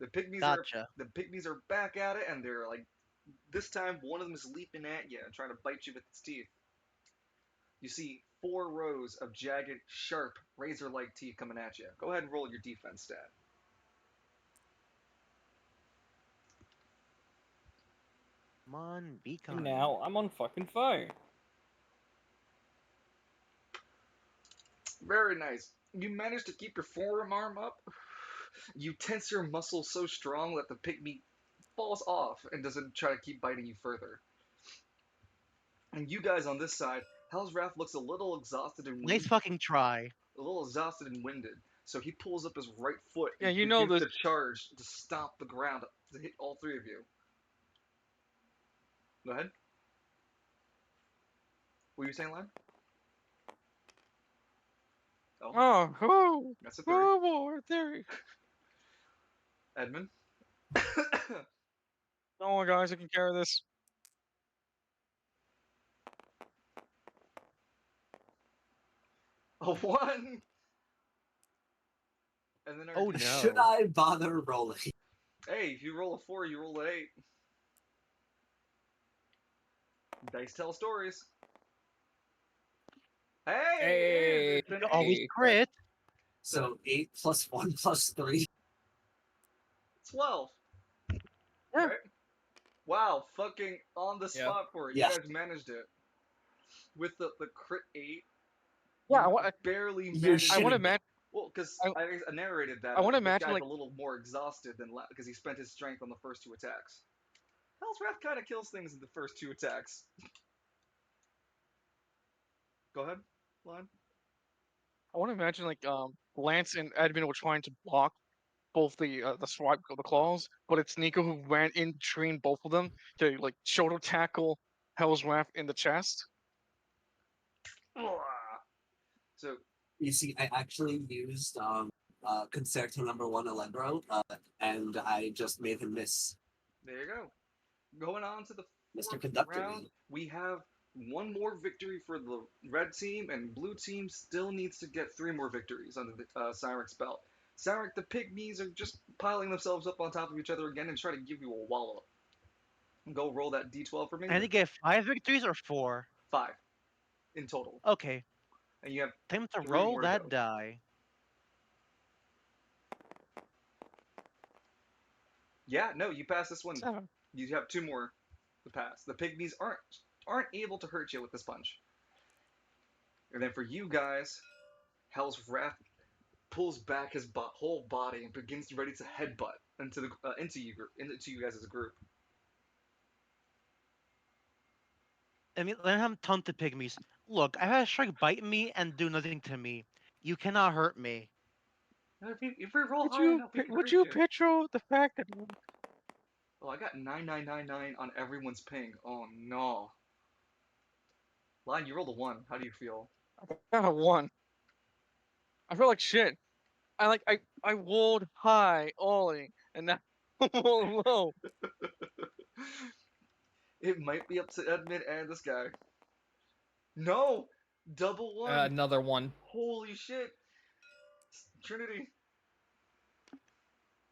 The pygmies Gotcha. are back at it, and they're like, this time one of them is leaping at you and trying to bite you with its teeth. You see 4 rows of jagged, sharp, razor-like teeth coming at you. Go ahead and roll your defense stat. Come on, be kind. Now I'm on fucking fire. Very nice. You manage to keep your forearm arm up. You tense your muscles so strong that the pygmy falls off and doesn't try to keep biting you further. And you guys on this side, Hell's Wrath looks a little exhausted and Nice winded. fucking try. So he pulls up his right foot Yeah, and you know begins this. to charge to stomp the ground to hit all 3 of you. Go ahead. What were you saying, Lime? Oh, Oh, oh, that's a 3. oh, boy, theory. Edmund. Don't worry, guys, I can carry this. A 1. And then our Oh no. Should I bother rolling? Hey, if you roll a 4, you roll an 8. Dice tell stories. Hey! Hey! It's an You always 8. crit. So 8 plus 1 plus 3. 12. Yeah. Right? Wow, fucking on the Yeah. spot for it. Yeah. You guys managed it. With the crit 8, Yeah, you barely You're managed I want to shitting me. imagine. Well, because I- I narrated that I wanna this imagine, guy's like- a little more exhausted than because he spent his strength on the first 2 attacks. Hell's Wrath kind of kills things in the first 2 attacks. Go ahead, Lon. I want to imagine like Lance and Edmund were trying to block both the swipe the claws, but it's Nico who ran in between both of them to like shoulder tackle Hell's Wrath in the chest. So You see, I actually used Concerto number 1 Allegro, and I just made him miss. there you go. Going on to the Mr. 4th Conductor. round, we have 1 more victory for the red team, and blue team still needs to get 3 more victories under the Cyric's belt. Cyric, the pygmies are just piling themselves up on top of each other again and try to give you a wallop. Go roll that d12 for me. And to get 5 victories or 4? 5 in total. Okay. And you have Time to 3 roll more to that go. die. Yeah, no, you pass this one. 7. You have 2 more to pass. The pygmies aren't able to hurt you with this punch. And then for you guys, Hell's Wrath pulls back his whole body and begins ready to headbutt into you guys as a group. I mean, let him taunt the pygmies. Look, I had a shark bite me and do nothing to me. You cannot hurt me. If we roll Would high you enough, we can would hurt you you. picture the fact that Oh, I got 9999 on everyone's ping. Oh no. Lion, you rolled a 1. How do you feel? I got a 1? I feel like shit. I rolled high Ollie and now I rolled low. It might be up to Edmund and this guy. No! Double 1! Another one. Holy shit! Trinity.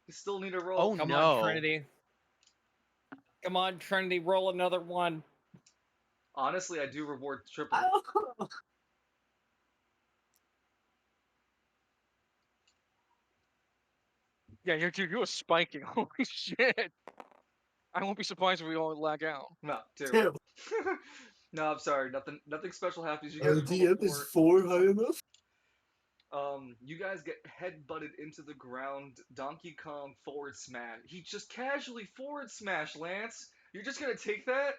You still need a roll. Oh Come no. on, Trinity. Come on, Trinity, roll another one. Honestly, I do reward triple. Oh, Yeah, you were spiking. Holy shit! I won't be surprised if we all lag out. No, 2. 2. No, I'm sorry. Nothing special happens. You guys roll a DM is 4. 4 high enough? You guys get head-butted into the ground. Donkey Kong forward smash. He just casually forward smash, Lance. You're just gonna take that?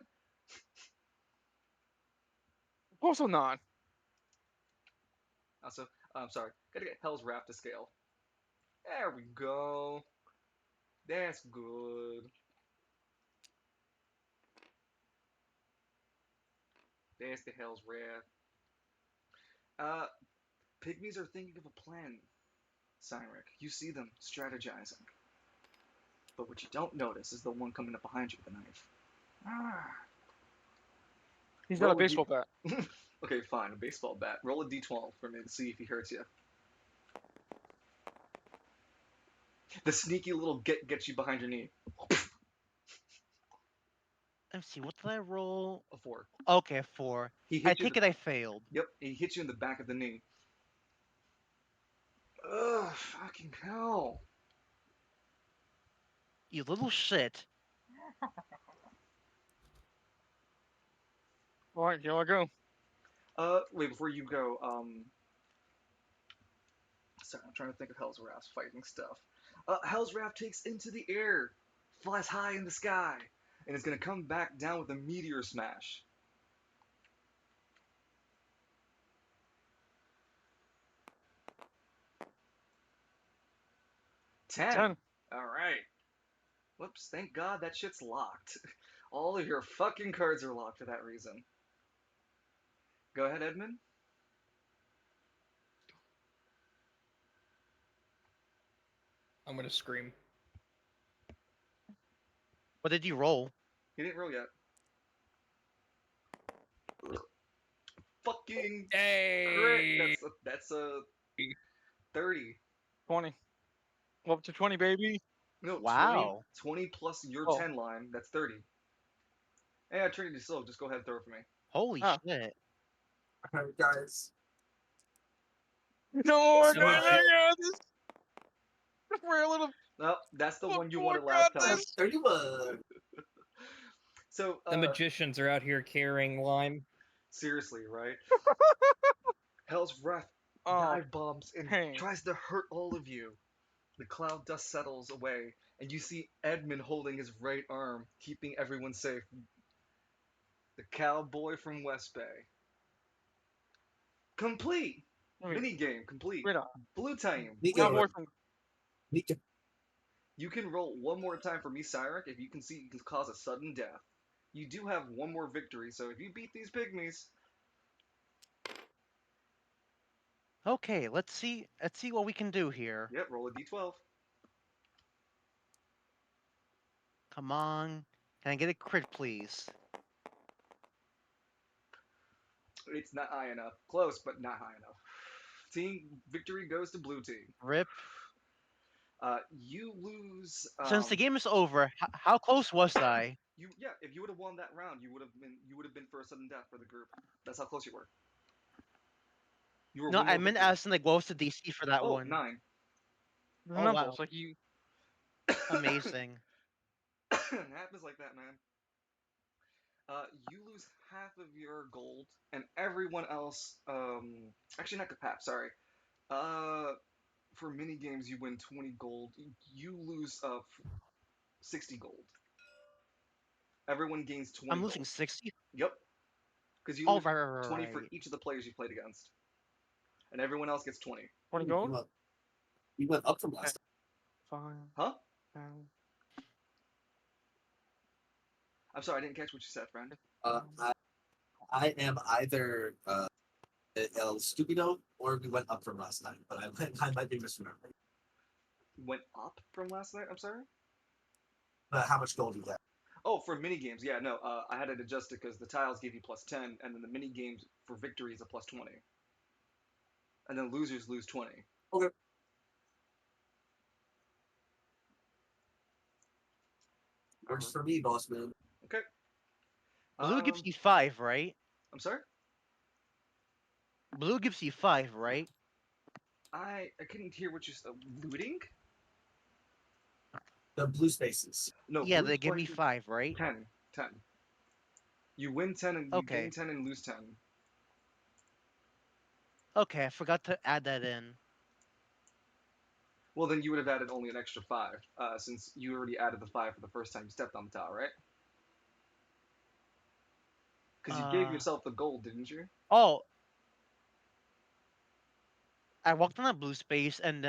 Also not. Also, I'm sorry. Gotta get Hell's Wrath to scale. There we go. That's good. That's the Hell's Wrath. Uh, Pygmies are thinking of a plan, Cynric. You see them strategizing. But what you don't notice is the one coming up behind you with a knife. Ah. He's got a Roll a baseball bat. Okay, fine, a baseball bat. Roll a d12 for me to see if he hurts you. The sneaky little gets you behind your knee. Let me see. What did I roll? A 4. Okay, 4. He I hit you. take it I failed. Yep, he hit you in the back of the knee. Ugh, fucking hell. You little shit. All right, here I go. Wait, before you go, sorry, I'm trying to think of Hell's Wrath's fighting stuff. Hell's Wrath takes into the air, flies high in the sky, and is gonna come back down with a meteor smash. Ten. 10. All right. Whoops, thank God that shit's locked. All of your fucking cards are locked for that reason. Go ahead, Edmund. I'm gonna scream. What did you roll? He didn't roll yet. Fucking crit. Hey. That's a 30. 20. Up to 20, baby. No, Wow. 20 plus your Oh. 10 line. That's 30. Yeah, Trinity Silk, just go ahead and throw it for me. Holy Ah. shit. Alright, guys. No, I Come on. got this. We're a little. No, that's the one you Oh, wanted I last got time. this. 31. So, The magicians are out here carrying lime. seriously, right? Hell's Wrath Oh, dive bombs and hey. tries to hurt all of you. The cloud dust settles away, and you see Edmund holding his right arm, keeping everyone safe. The cowboy from West Bay. Complete! Wait, Minigame complete. wait on. Blue team. Nico, Cowboy from. Nico, You can roll one more time for me, Cyrus, if you can see you can cause a sudden death. You do have one more victory, so if you beat these pygmies, Okay, let's see what we can do here. yep, roll a d12. Come on. Can I get a crit, please? It's not high enough. Close, but not high enough. Team victory goes to blue team. Rip. You lose. Since the game is over, how close was I? If you would have won that round, you would have been for a sudden death for the group. That's how close you were. You were No, one I more meant victory. as in like what was the DC for that Oh, one? 9. The Oh, numbers. wow. Like you. Amazing. It happens like that, man. You lose half of your gold, and everyone else. Actually, not half. Sorry. For mini games, you win 20 gold. You lose 60 gold. Everyone gains 20 I'm losing gold. 60. Yep, because you Oh, lose right. 20 for each of the players you played against, and everyone else gets 20. 20 you gold? went, you went up from last Fine. Huh? Um, I'm sorry, I didn't catch what you said, friend. time. I am either El Stupido or we went up from last night, but I might be misremembering. Went up from last night. I'm sorry. How much gold you get? Oh, for mini games, yeah, no, I had it adjusted because the tiles give you plus 10, and then the mini games for victory is a plus 20, and then losers lose 20. Okay. Works for me, boss man. Okay. Blue gives Um, you 5, right? I'm sorry. Blue gives you 5, right? I couldn't hear what you said. Looting? The blue spaces. No. Yeah, Blue they give me places 5, right? 10. 10. You win 10 and you gain Okay. 10 and lose 10. Okay, I forgot to add that in. Well, then you would have added only an extra 5, since you already added the 5 for the first time you stepped on the tile, right? Because you gave yourself the gold, didn't you? Oh. I walked on a blue space and You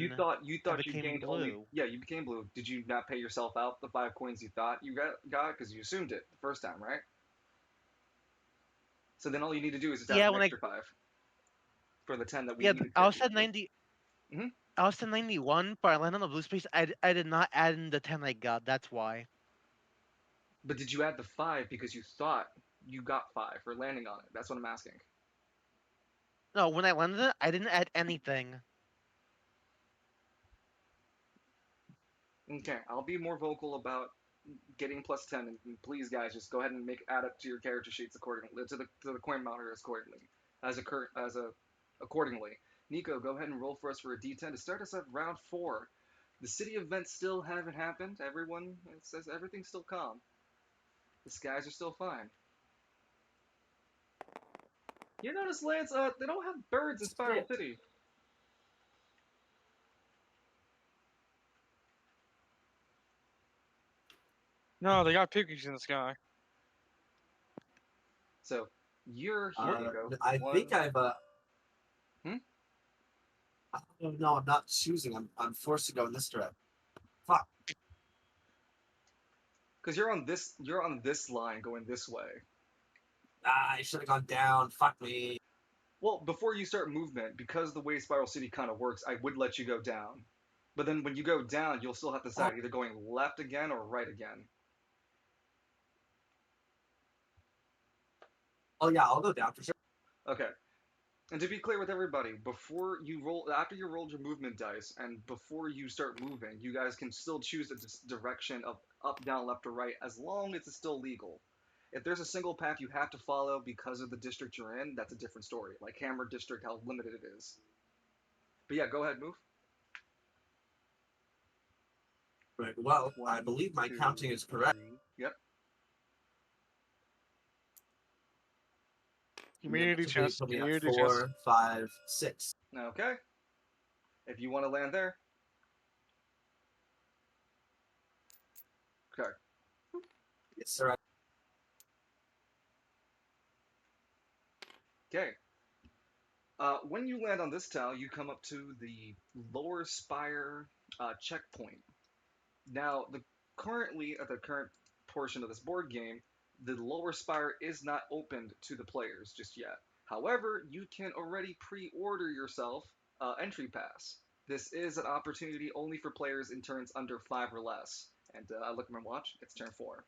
then thought you I thought you became gained only blue. yeah, you became blue. Did you not pay yourself out the 5 coins you thought you got because you assumed it the first time, right? So then all you need to do is just add Yeah, an when I extra 5 for the 10 that we yeah needed I to was get at you. 90. Hmm. I was at 91, but I landed on the blue space. I did not add in the 10 I got. That's why. But did you add the 5 because you thought you got 5 for landing on it? That's what I'm asking. No, when I landed it, I didn't add anything. Okay, I'll be more vocal about getting plus 10, and please, guys, just go ahead and add up to your character sheets accordingly, to the coin monitor accordingly, accordingly. Nico, go ahead and roll for us for a D10 to start us at round 4. The city events still haven't happened. Everyone it says everything's still calm. The skies are still fine. You notice, Lance, they don't have birds in Spiral Shit. City. No, they got pictures in the sky. So you're here, Nico. I think One. I've Hmm? oh, no, I'm not choosing. I'm forced to go in this direction. Fuck. Because you're on this line going this way. Ah, I should have gone down. Fuck me. Well, before you start movement, because the way Spiral City kind of works, I would let you go down. But then when you go down, you'll still have to decide either going left again or right again. Oh yeah, I'll go down for sure. Okay. And to be clear with everybody, after you rolled your movement dice, and before you start moving, you guys can still choose the direction of up, down, left, or right, as long as it's still legal. If there's a single path you have to follow because of the district you're in, that's a different story. Like Hammer District, how limited it is. But yeah, go ahead, move. Right. Well, I One, believe my two, counting is correct. 3. Yep. Community Inevitably chest. put me at Community chest. 4, 5, 6. Okay. If you want to land there. Okay. Yes, sir. Okay. When you land on this tile, you come up to the lower spire checkpoint. Now, currently at the current portion of this board game, the lower spire is not opened to the players just yet. However, you can already pre-order yourself entry pass. This is an opportunity only for players in turns under 5 or less. And I look at my watch; it's turn 4.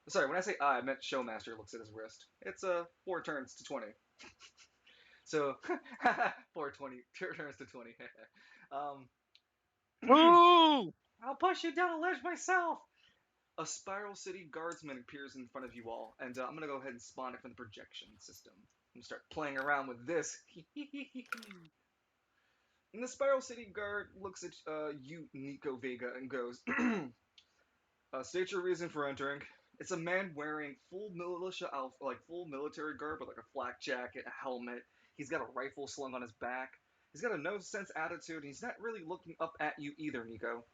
Sorry, when I say I meant Showmaster looks at his wrist. It's 4 turns to 20. So 420 turns to 20. um, Woo! I'll push you down a ledge myself. A Spiral City guardsman appears in front of you all, and I'm gonna go ahead and spawn it from the projection system. I'm gonna start playing around with this. And the Spiral City guard looks at you, Nico Vega, and goes, "State your reason for entering." It's a man wearing full militia like full military garb with like a flak jacket, a helmet. He's got a rifle slung on his back. He's got a no sense attitude. He's not really looking up at you either, Nico.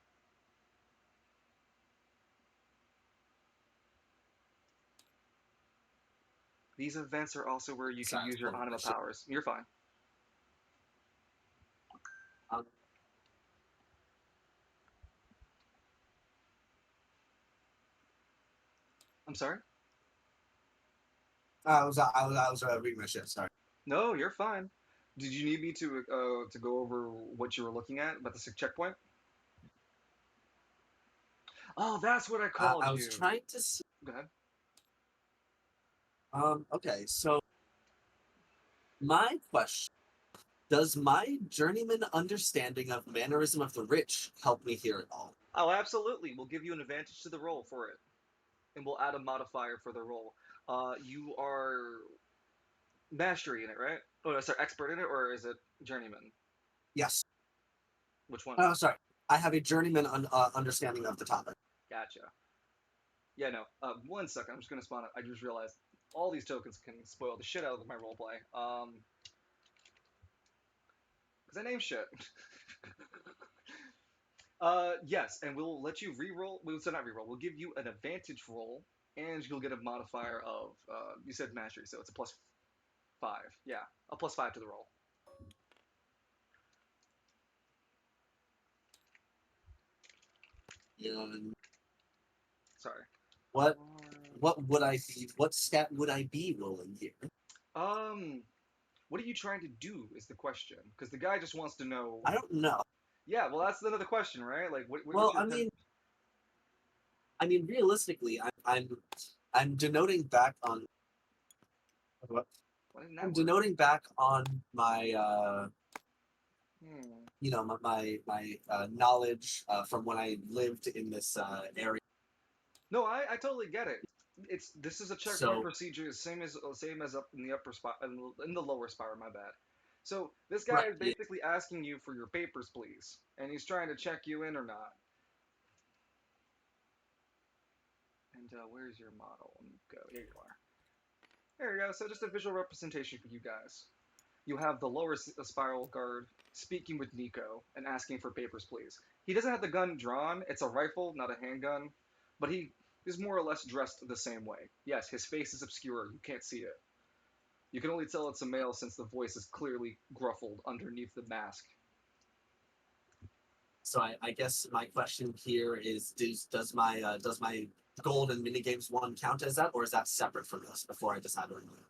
These events are also where you can Sorry, I was use your pulling up my anima shit. powers. You're fine. Um, I'm sorry? I was reading my shit. Sorry. No, you're fine. Did you need me to go over what you were looking at about the checkpoint? Oh, that's what I called I was you. trying to see. Go ahead. Okay, so my question: does my journeyman understanding of mannerism of the rich help me here at all? Oh, absolutely. We'll give you an advantage to the roll for it, and we'll add a modifier for the roll. You are mastery in it, right? Oh, no, sorry, expert in it, or is it journeyman? Yes. Which one? Oh, sorry. I have a journeyman understanding of the topic. Gotcha. Yeah, no. 1 second. I'm just gonna spawn it. I just realized all these tokens can spoil the shit out of my roleplay. Because I name shit. Yes, and we'll let you re-roll. So not re-roll. We'll give you an advantage roll, and you'll get a modifier of. You said mastery, so it's a +5. Yeah, a +5 to the roll. And Sorry. what would I be? What stat would I be rolling here? Um, what are you trying to do is the question, because the guy just wants to know. I don't know. Yeah, well, that's another question, right? Like, what's Well, your I mean, realistically, I'm denoting back on what what did I'm that work? denoting back on my Hmm. my knowledge from when I lived in this area. No, I totally get it. This is a checkpoint So procedure, same as up in the upper spot in the lower spire. My bad. So this guy right, is yeah. basically asking you for your papers, please, and he's trying to check you in or not. And where's your model? Let me go. Here you are. There you go. So just a visual representation for you guys. You have the lower spiral guard speaking with Nico and asking for papers, please. He doesn't have the gun drawn. It's a rifle, not a handgun, but he is more or less dressed the same way. Yes, his face is obscure. You can't see it. You can only tell it's a male since the voice is clearly gruffled underneath the mask. So I guess my question here is: does my gold and minigames one count as that, or is that separate from this? Before I decide on that.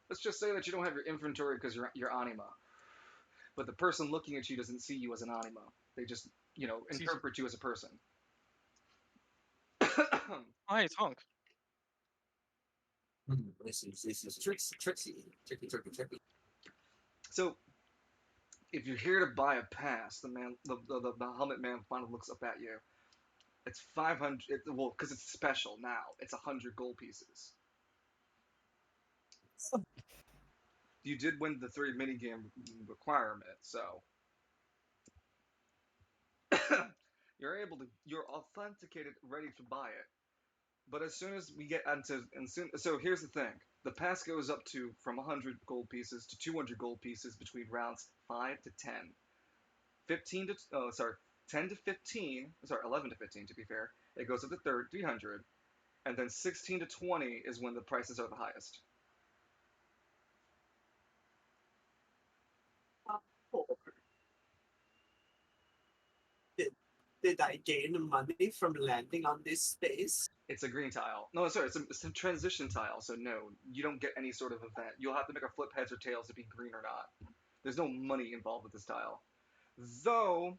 Let's just say that you don't have your inventory because you're anima, but the person looking at you doesn't see you as an anima. They just, Sees interpret you as a person. hi, it's Hunk. This is tricky. So if you're here to buy a pass, the helmet man finally looks up at you. It's 500. Well, because it's special now. It's 100 gold pieces. You did win the 3 minigame requirement, so you're authenticated, ready to buy it. But as soon as we get so here's the thing: the pass goes up to from 100 gold pieces to 200 gold pieces between rounds 5 to 10, 15 to 10 to 15, 11 to 15 to be fair. It goes up to 300, and then 16 to 20 is when the prices are the highest. Did, did I gain money from landing on this space? It's a green tile. No, sorry, it's a transition tile. So no, you don't get any sort of event. You'll have to make a flip heads or tails to be green or not. There's no money involved with this tile. Though,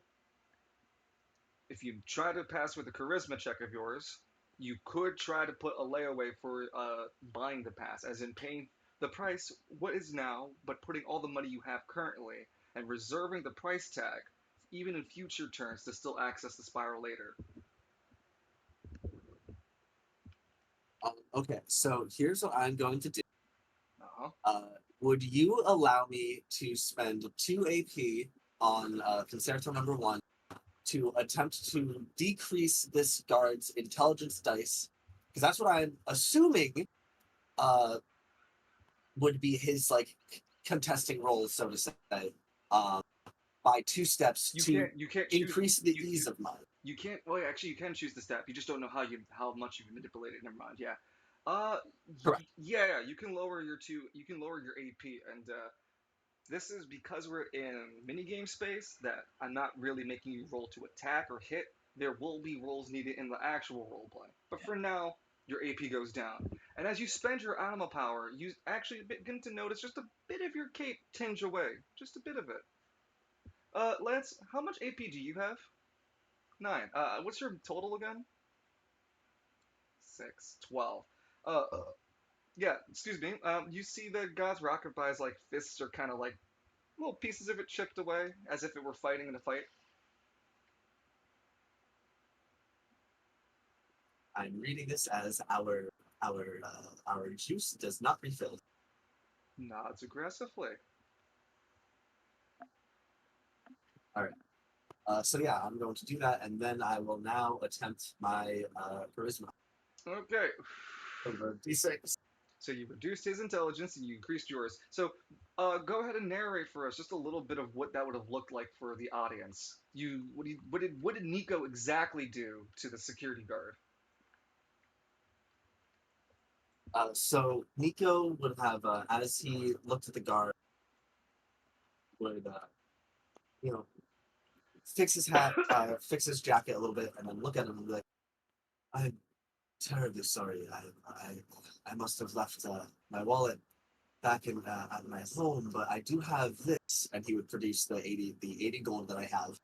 if you try to pass with a charisma check of yours, you could try to put a layaway for buying the pass, as in paying the price what is now, but putting all the money you have currently and reserving the price tag, even in future turns, to still access the spiral later. Okay, so here's what I'm going to do. Uh-huh. Would you allow me to spend 2 AP on Concerto number 1 to attempt to decrease this guard's intelligence dice? Because that's what I'm assuming would be his contesting role, so to say, um, by 2 steps You can't choose increase the ease of mine. you can't. Well, actually, you can choose the step. You just don't know how much you can manipulate it. Never mind. Yeah. Correct. Yeah. You can lower your You can lower your AP, and this is because we're in minigame space that I'm not really making you roll to attack or hit. There will be rolls needed in the actual roleplay, but for now, your AP goes down. And as you spend your anima power, you actually begin to notice just a bit of your cape tinge away, just a bit of it. Lance, how much AP do you have? 9. What's your total again? 6, 12. Yeah, excuse me. You see the god's rocket buy's fists are kind of like little pieces of it chipped away, as if it were fighting in a fight. I'm reading this as our juice does not refill. Nods aggressively. All right. So yeah, I'm going to do that, and then I will now attempt my charisma Okay. over d6. So you reduced his intelligence and you increased yours. So go ahead and narrate for us just a little bit of what that would have looked like for the audience. What did Nico exactly do to the security guard? So Nico would have, as he looked at the guard, would you know fix his hat, fix his jacket a little bit, and then look at him and be like, "I'm terribly sorry. I must have left my wallet back in at my home, but I do have this." And he would produce the 80 gold that I have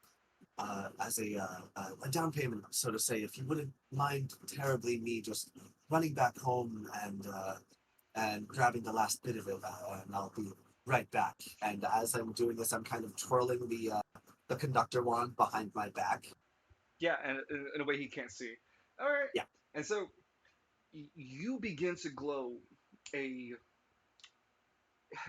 as a down payment, so to say. If you wouldn't mind terribly me just running back home and grabbing the last bit of it, and I'll be right back. And as I'm doing this, I'm kind of twirling the conductor wand behind my back. Yeah, and in a way he can't see. All right. Yeah. And so you begin to glow a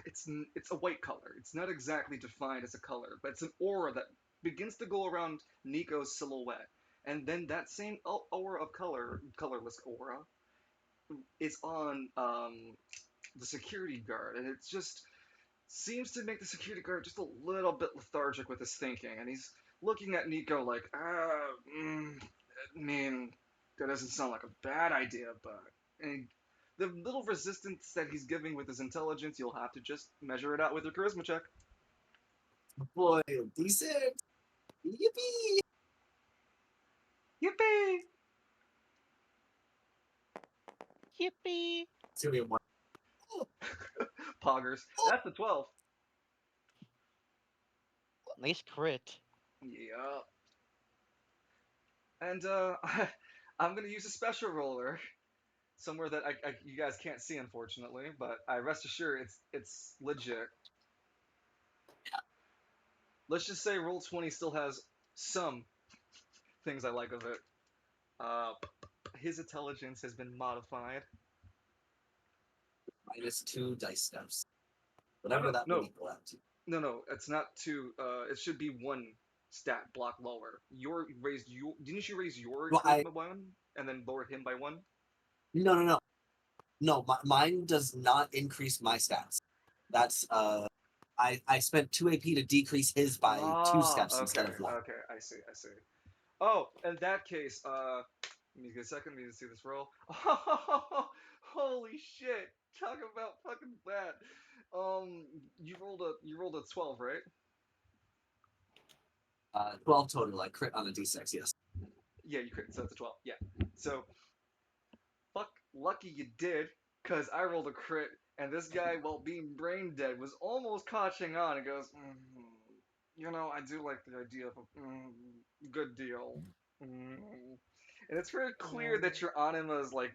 it's a white color. It's not exactly defined as a color, but it's an aura that begins to go around Nico's silhouette. And then that same aura of colorless aura, is on the security guard, and it just seems to make the security guard just a little bit lethargic with his thinking, and he's looking at Nico like, I mean, that doesn't sound like a bad idea, but and the little resistance that he's giving with his intelligence, you'll have to just measure it out with your charisma check. Boy, decent. Yippee! Yippee! Yippee! It's gonna be a one. Poggers. That's the 12. Nice crit. Yeah. And I'm gonna use a special roller somewhere that you guys can't see, unfortunately, but I rest assured it's legit. Let's just say Roll20 still has some things I like of it. Uh, his intelligence has been modified. -2 dice steps. No, Whatever no, that would no, equal out to. no. It's not two. It should be one stat block lower. Didn't you raise your Well, charisma by one and then lower him by one? No. No, mine does not increase my stats. That's I spent 2 AP to decrease his by 2 steps instead of 1. Okay, I see. Oh, in that case, let me get a second. Let me see this roll. Holy shit! Talk about fucking bad. You rolled a 12, right? 12 total. I crit on a d6. Yes. Yeah, you crit, so it's a 12. Yeah. So, fuck, lucky you did, cause I rolled a crit, and this guy, while being brain dead, was almost catching on. And goes, I do like the idea of a good deal. And it's very clear that your anima is like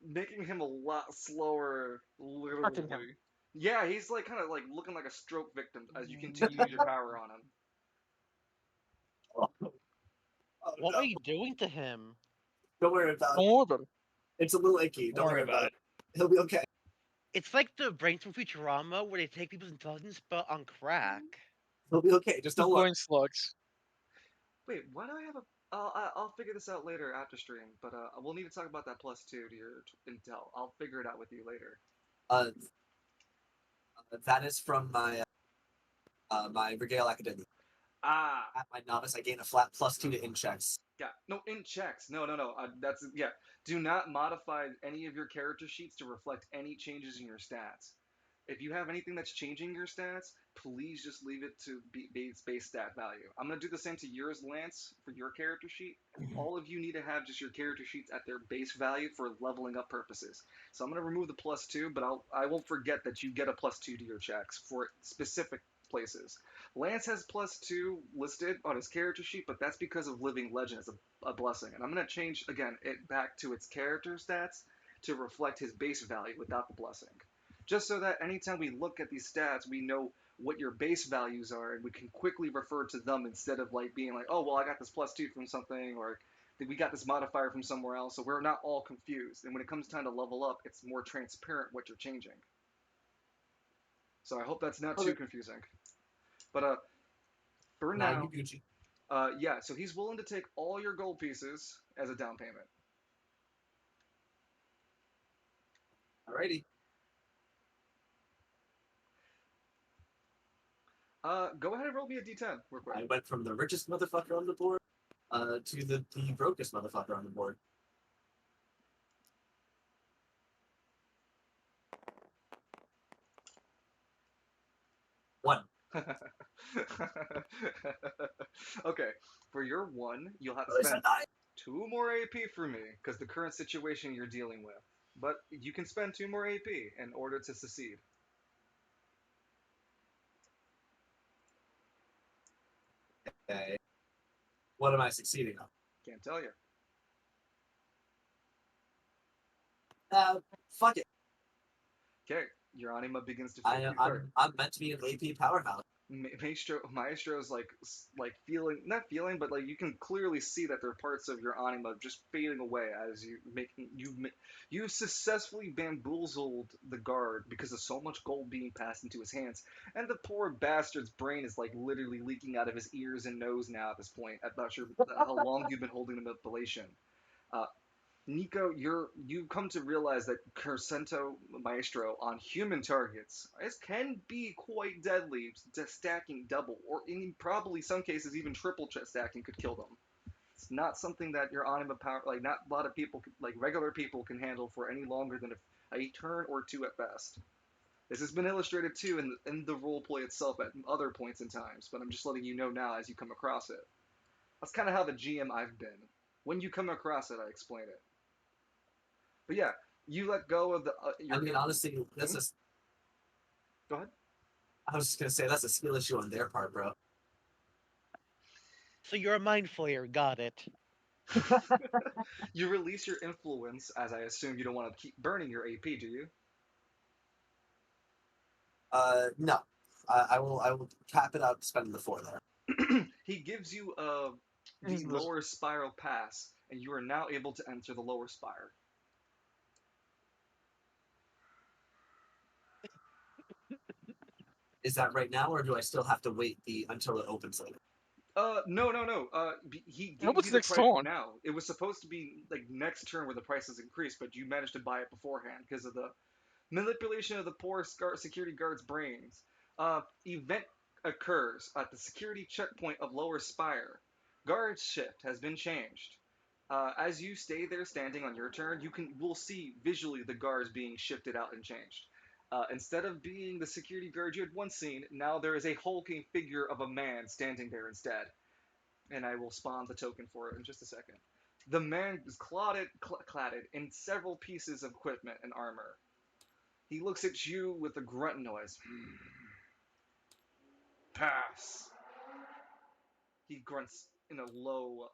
making him a lot slower, Hurting him. literally. Yeah, he's like kind of like looking like a stroke victim as you continue to use your power on him. Oh, What no. were you doing to him? Don't worry about it. More than. It's a little icky. Don't worry about it. He'll be okay. It's like the brains from Futurama where they take people's intelligence but on crack. He'll be okay. Just don't worry. Coin slugs. Wait, why do I have a? I'll figure this out later after stream, but we'll need to talk about that +2 to your intel. I'll figure it out with you later. That is from my Regale Academy. Ah, At my novice, I gain a flat +2 to in checks. yeah. No, in checks. No. That's yeah. Do not modify any of your character sheets to reflect any changes in your stats. If you have anything that's changing your stats, please just leave it to base stat value. I'm gonna do the same to yours, Lance, for your character sheet. All of you need to have just your character sheets at their base value for leveling up purposes. So I'm gonna remove the +2, but I won't forget that you get a +2 to your checks for specific places. Lance has +2 listed on his character sheet, but that's because of Living Legend as a blessing. And I'm gonna change again it back to its character stats to reflect his base value without the blessing. Just so that anytime we look at these stats, we know what your base values are, and we can quickly refer to them instead of like being like, oh, well, I got this +2 from something, or we got this modifier from somewhere else, so we're not all confused. And when it comes time to level up, it's more transparent what you're changing. So I hope that's not too confusing. But for now, Gucci. yeah. So he's willing to take all your gold pieces as a down payment. Alrighty. Go ahead and roll me a D10 real quick. I went from the richest motherfucker on the board to the brokest motherfucker on the board. One. Okay, for your one, you'll have to At least I spend died. 2 more AP for me, because the current situation you're dealing with. But you can spend 2 more AP in order to succeed. Okay. What am I succeeding on? Can't tell you. Fuck it. Okay, your anima begins to I, flicker. I'm meant to be an AP powerhouse. Maestro's like feeling, not feeling, but like you can clearly see that there are parts of your anima just fading away as you successfully bamboozled the guard because of so much gold being passed into his hands, and the poor bastard's brain is like literally leaking out of his ears and nose now at this point. I'm not sure how long you've been holding the manipulation. Uh, Nico, you come to realize that Crescento Maestro on human targets can be quite deadly, stacking double, or in probably some cases even triple stacking could kill them. It's not something that your anima power, like not a lot of people, like regular people, can handle for any longer than a turn or two at best. This has been illustrated too in the role play itself at other points in times, but I'm just letting you know now as you come across it. That's kind of how the GM I've been. When you come across it, I explain it. But yeah, you let go of the. I mean, honestly, that's a. Go ahead. I was just gonna say that's a skill issue on their part, bro. So you're a mind flayer. Got it. You release your influence, as I assume you don't want to keep burning your AP, do you? No. I will cap it out spending the 4 there. He gives you the Jesus. lower spiral pass, and you are now able to enter the lower spire. Is that right now, or do I still have to wait until it opens later? No. He I hope gives it's you the next price turn. now. It was supposed to be like next turn where the prices increase, but you managed to buy it beforehand because of the manipulation of the poor security guards' brains. Event occurs at the security checkpoint of Lower Spire. Guard shift has been changed. As you stay there standing on your turn, will see visually the guards being shifted out and changed. Instead of being the security guard you had once seen, now there is a hulking figure of a man standing there instead. And I will spawn the token for it in just a second. The man is cladded in several pieces of equipment and armor. He looks at you with a grunt noise. Pass. He grunts in a low,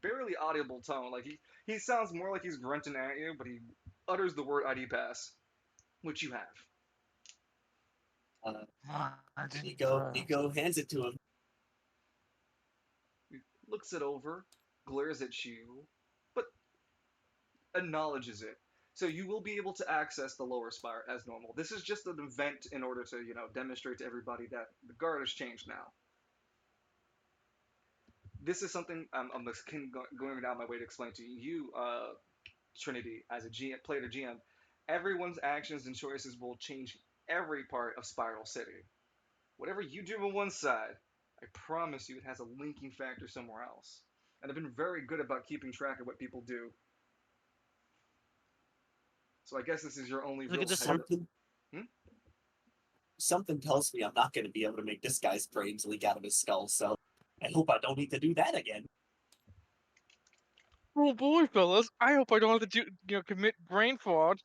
barely audible tone. Like he sounds more like he's grunting at you, but he utters the word ID pass, which you have. Nico hands it to him. He looks it over, glares at you, but acknowledges it. So you will be able to access the lower spire as normal. This is just an event in order to, demonstrate to everybody that the guard has changed now. This is something I'm going down my way to explain to you, Trinity, as a GM, player to GM. Everyone's actions and choices will change every part of Spiral City. Whatever you do on one side, I promise you it has a linking factor somewhere else. And I've been very good about keeping track of what people do. So I guess this is your only Look real at this heads up. Something tells me I'm not going to be able to make this guy's brains leak out of his skull, so I hope I don't need to do that again. Oh boy, fellas! I hope I don't have to commit brain fraud.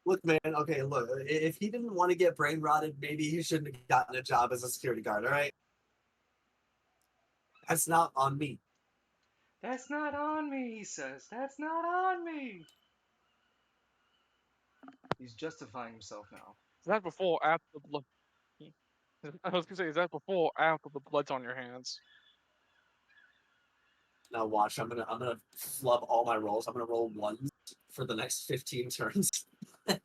Look, man, okay, look, if he didn't want to get brain rotted, maybe he shouldn't have gotten a job as a security guard, all right? That's not on me. That's not on me, he says. That's not on me. He's justifying himself now. Is that before or after the blood? I was gonna say, is that before or after the blood's on your hands? Now watch, I'm gonna flub all my rolls. I'm gonna roll ones for the next 15 turns. I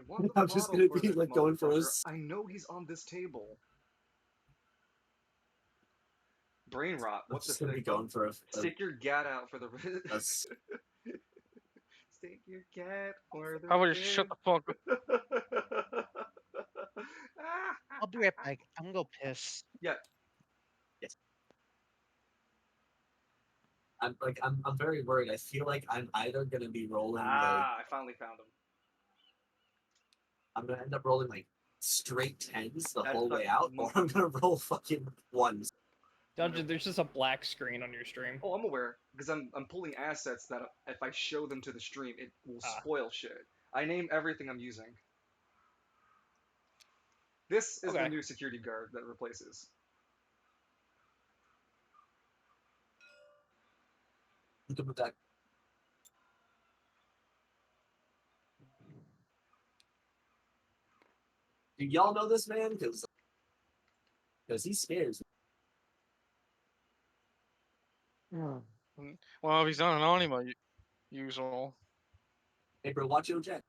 want the I'm just bottle gonna for be this like going for motherfucker. his. I know he's on this table. Brain rot. I'm What the just gonna be fuck? going for a Stick your gat out for the. s- Stick your gat for the. How about you shut the fuck up? I'll be right back. I'm gonna go piss. Yeah. yes. I'm very worried. I feel like I'm either gonna be rolling like I finally found him. I'm gonna end up rolling like straight tens the That's whole way fucking out, or I'm gonna roll fucking ones. Dungeon, there's just a black screen on your stream. Oh, I'm aware because I'm pulling assets that if I show them to the stream, it will Ah. spoil shit. I name everything I'm using. This is the Okay. new security guard that replaces. Look at that. Do y'all know this man? Because he scares me. Well, if he's not an anima usual. Hey, bro, watch your jet.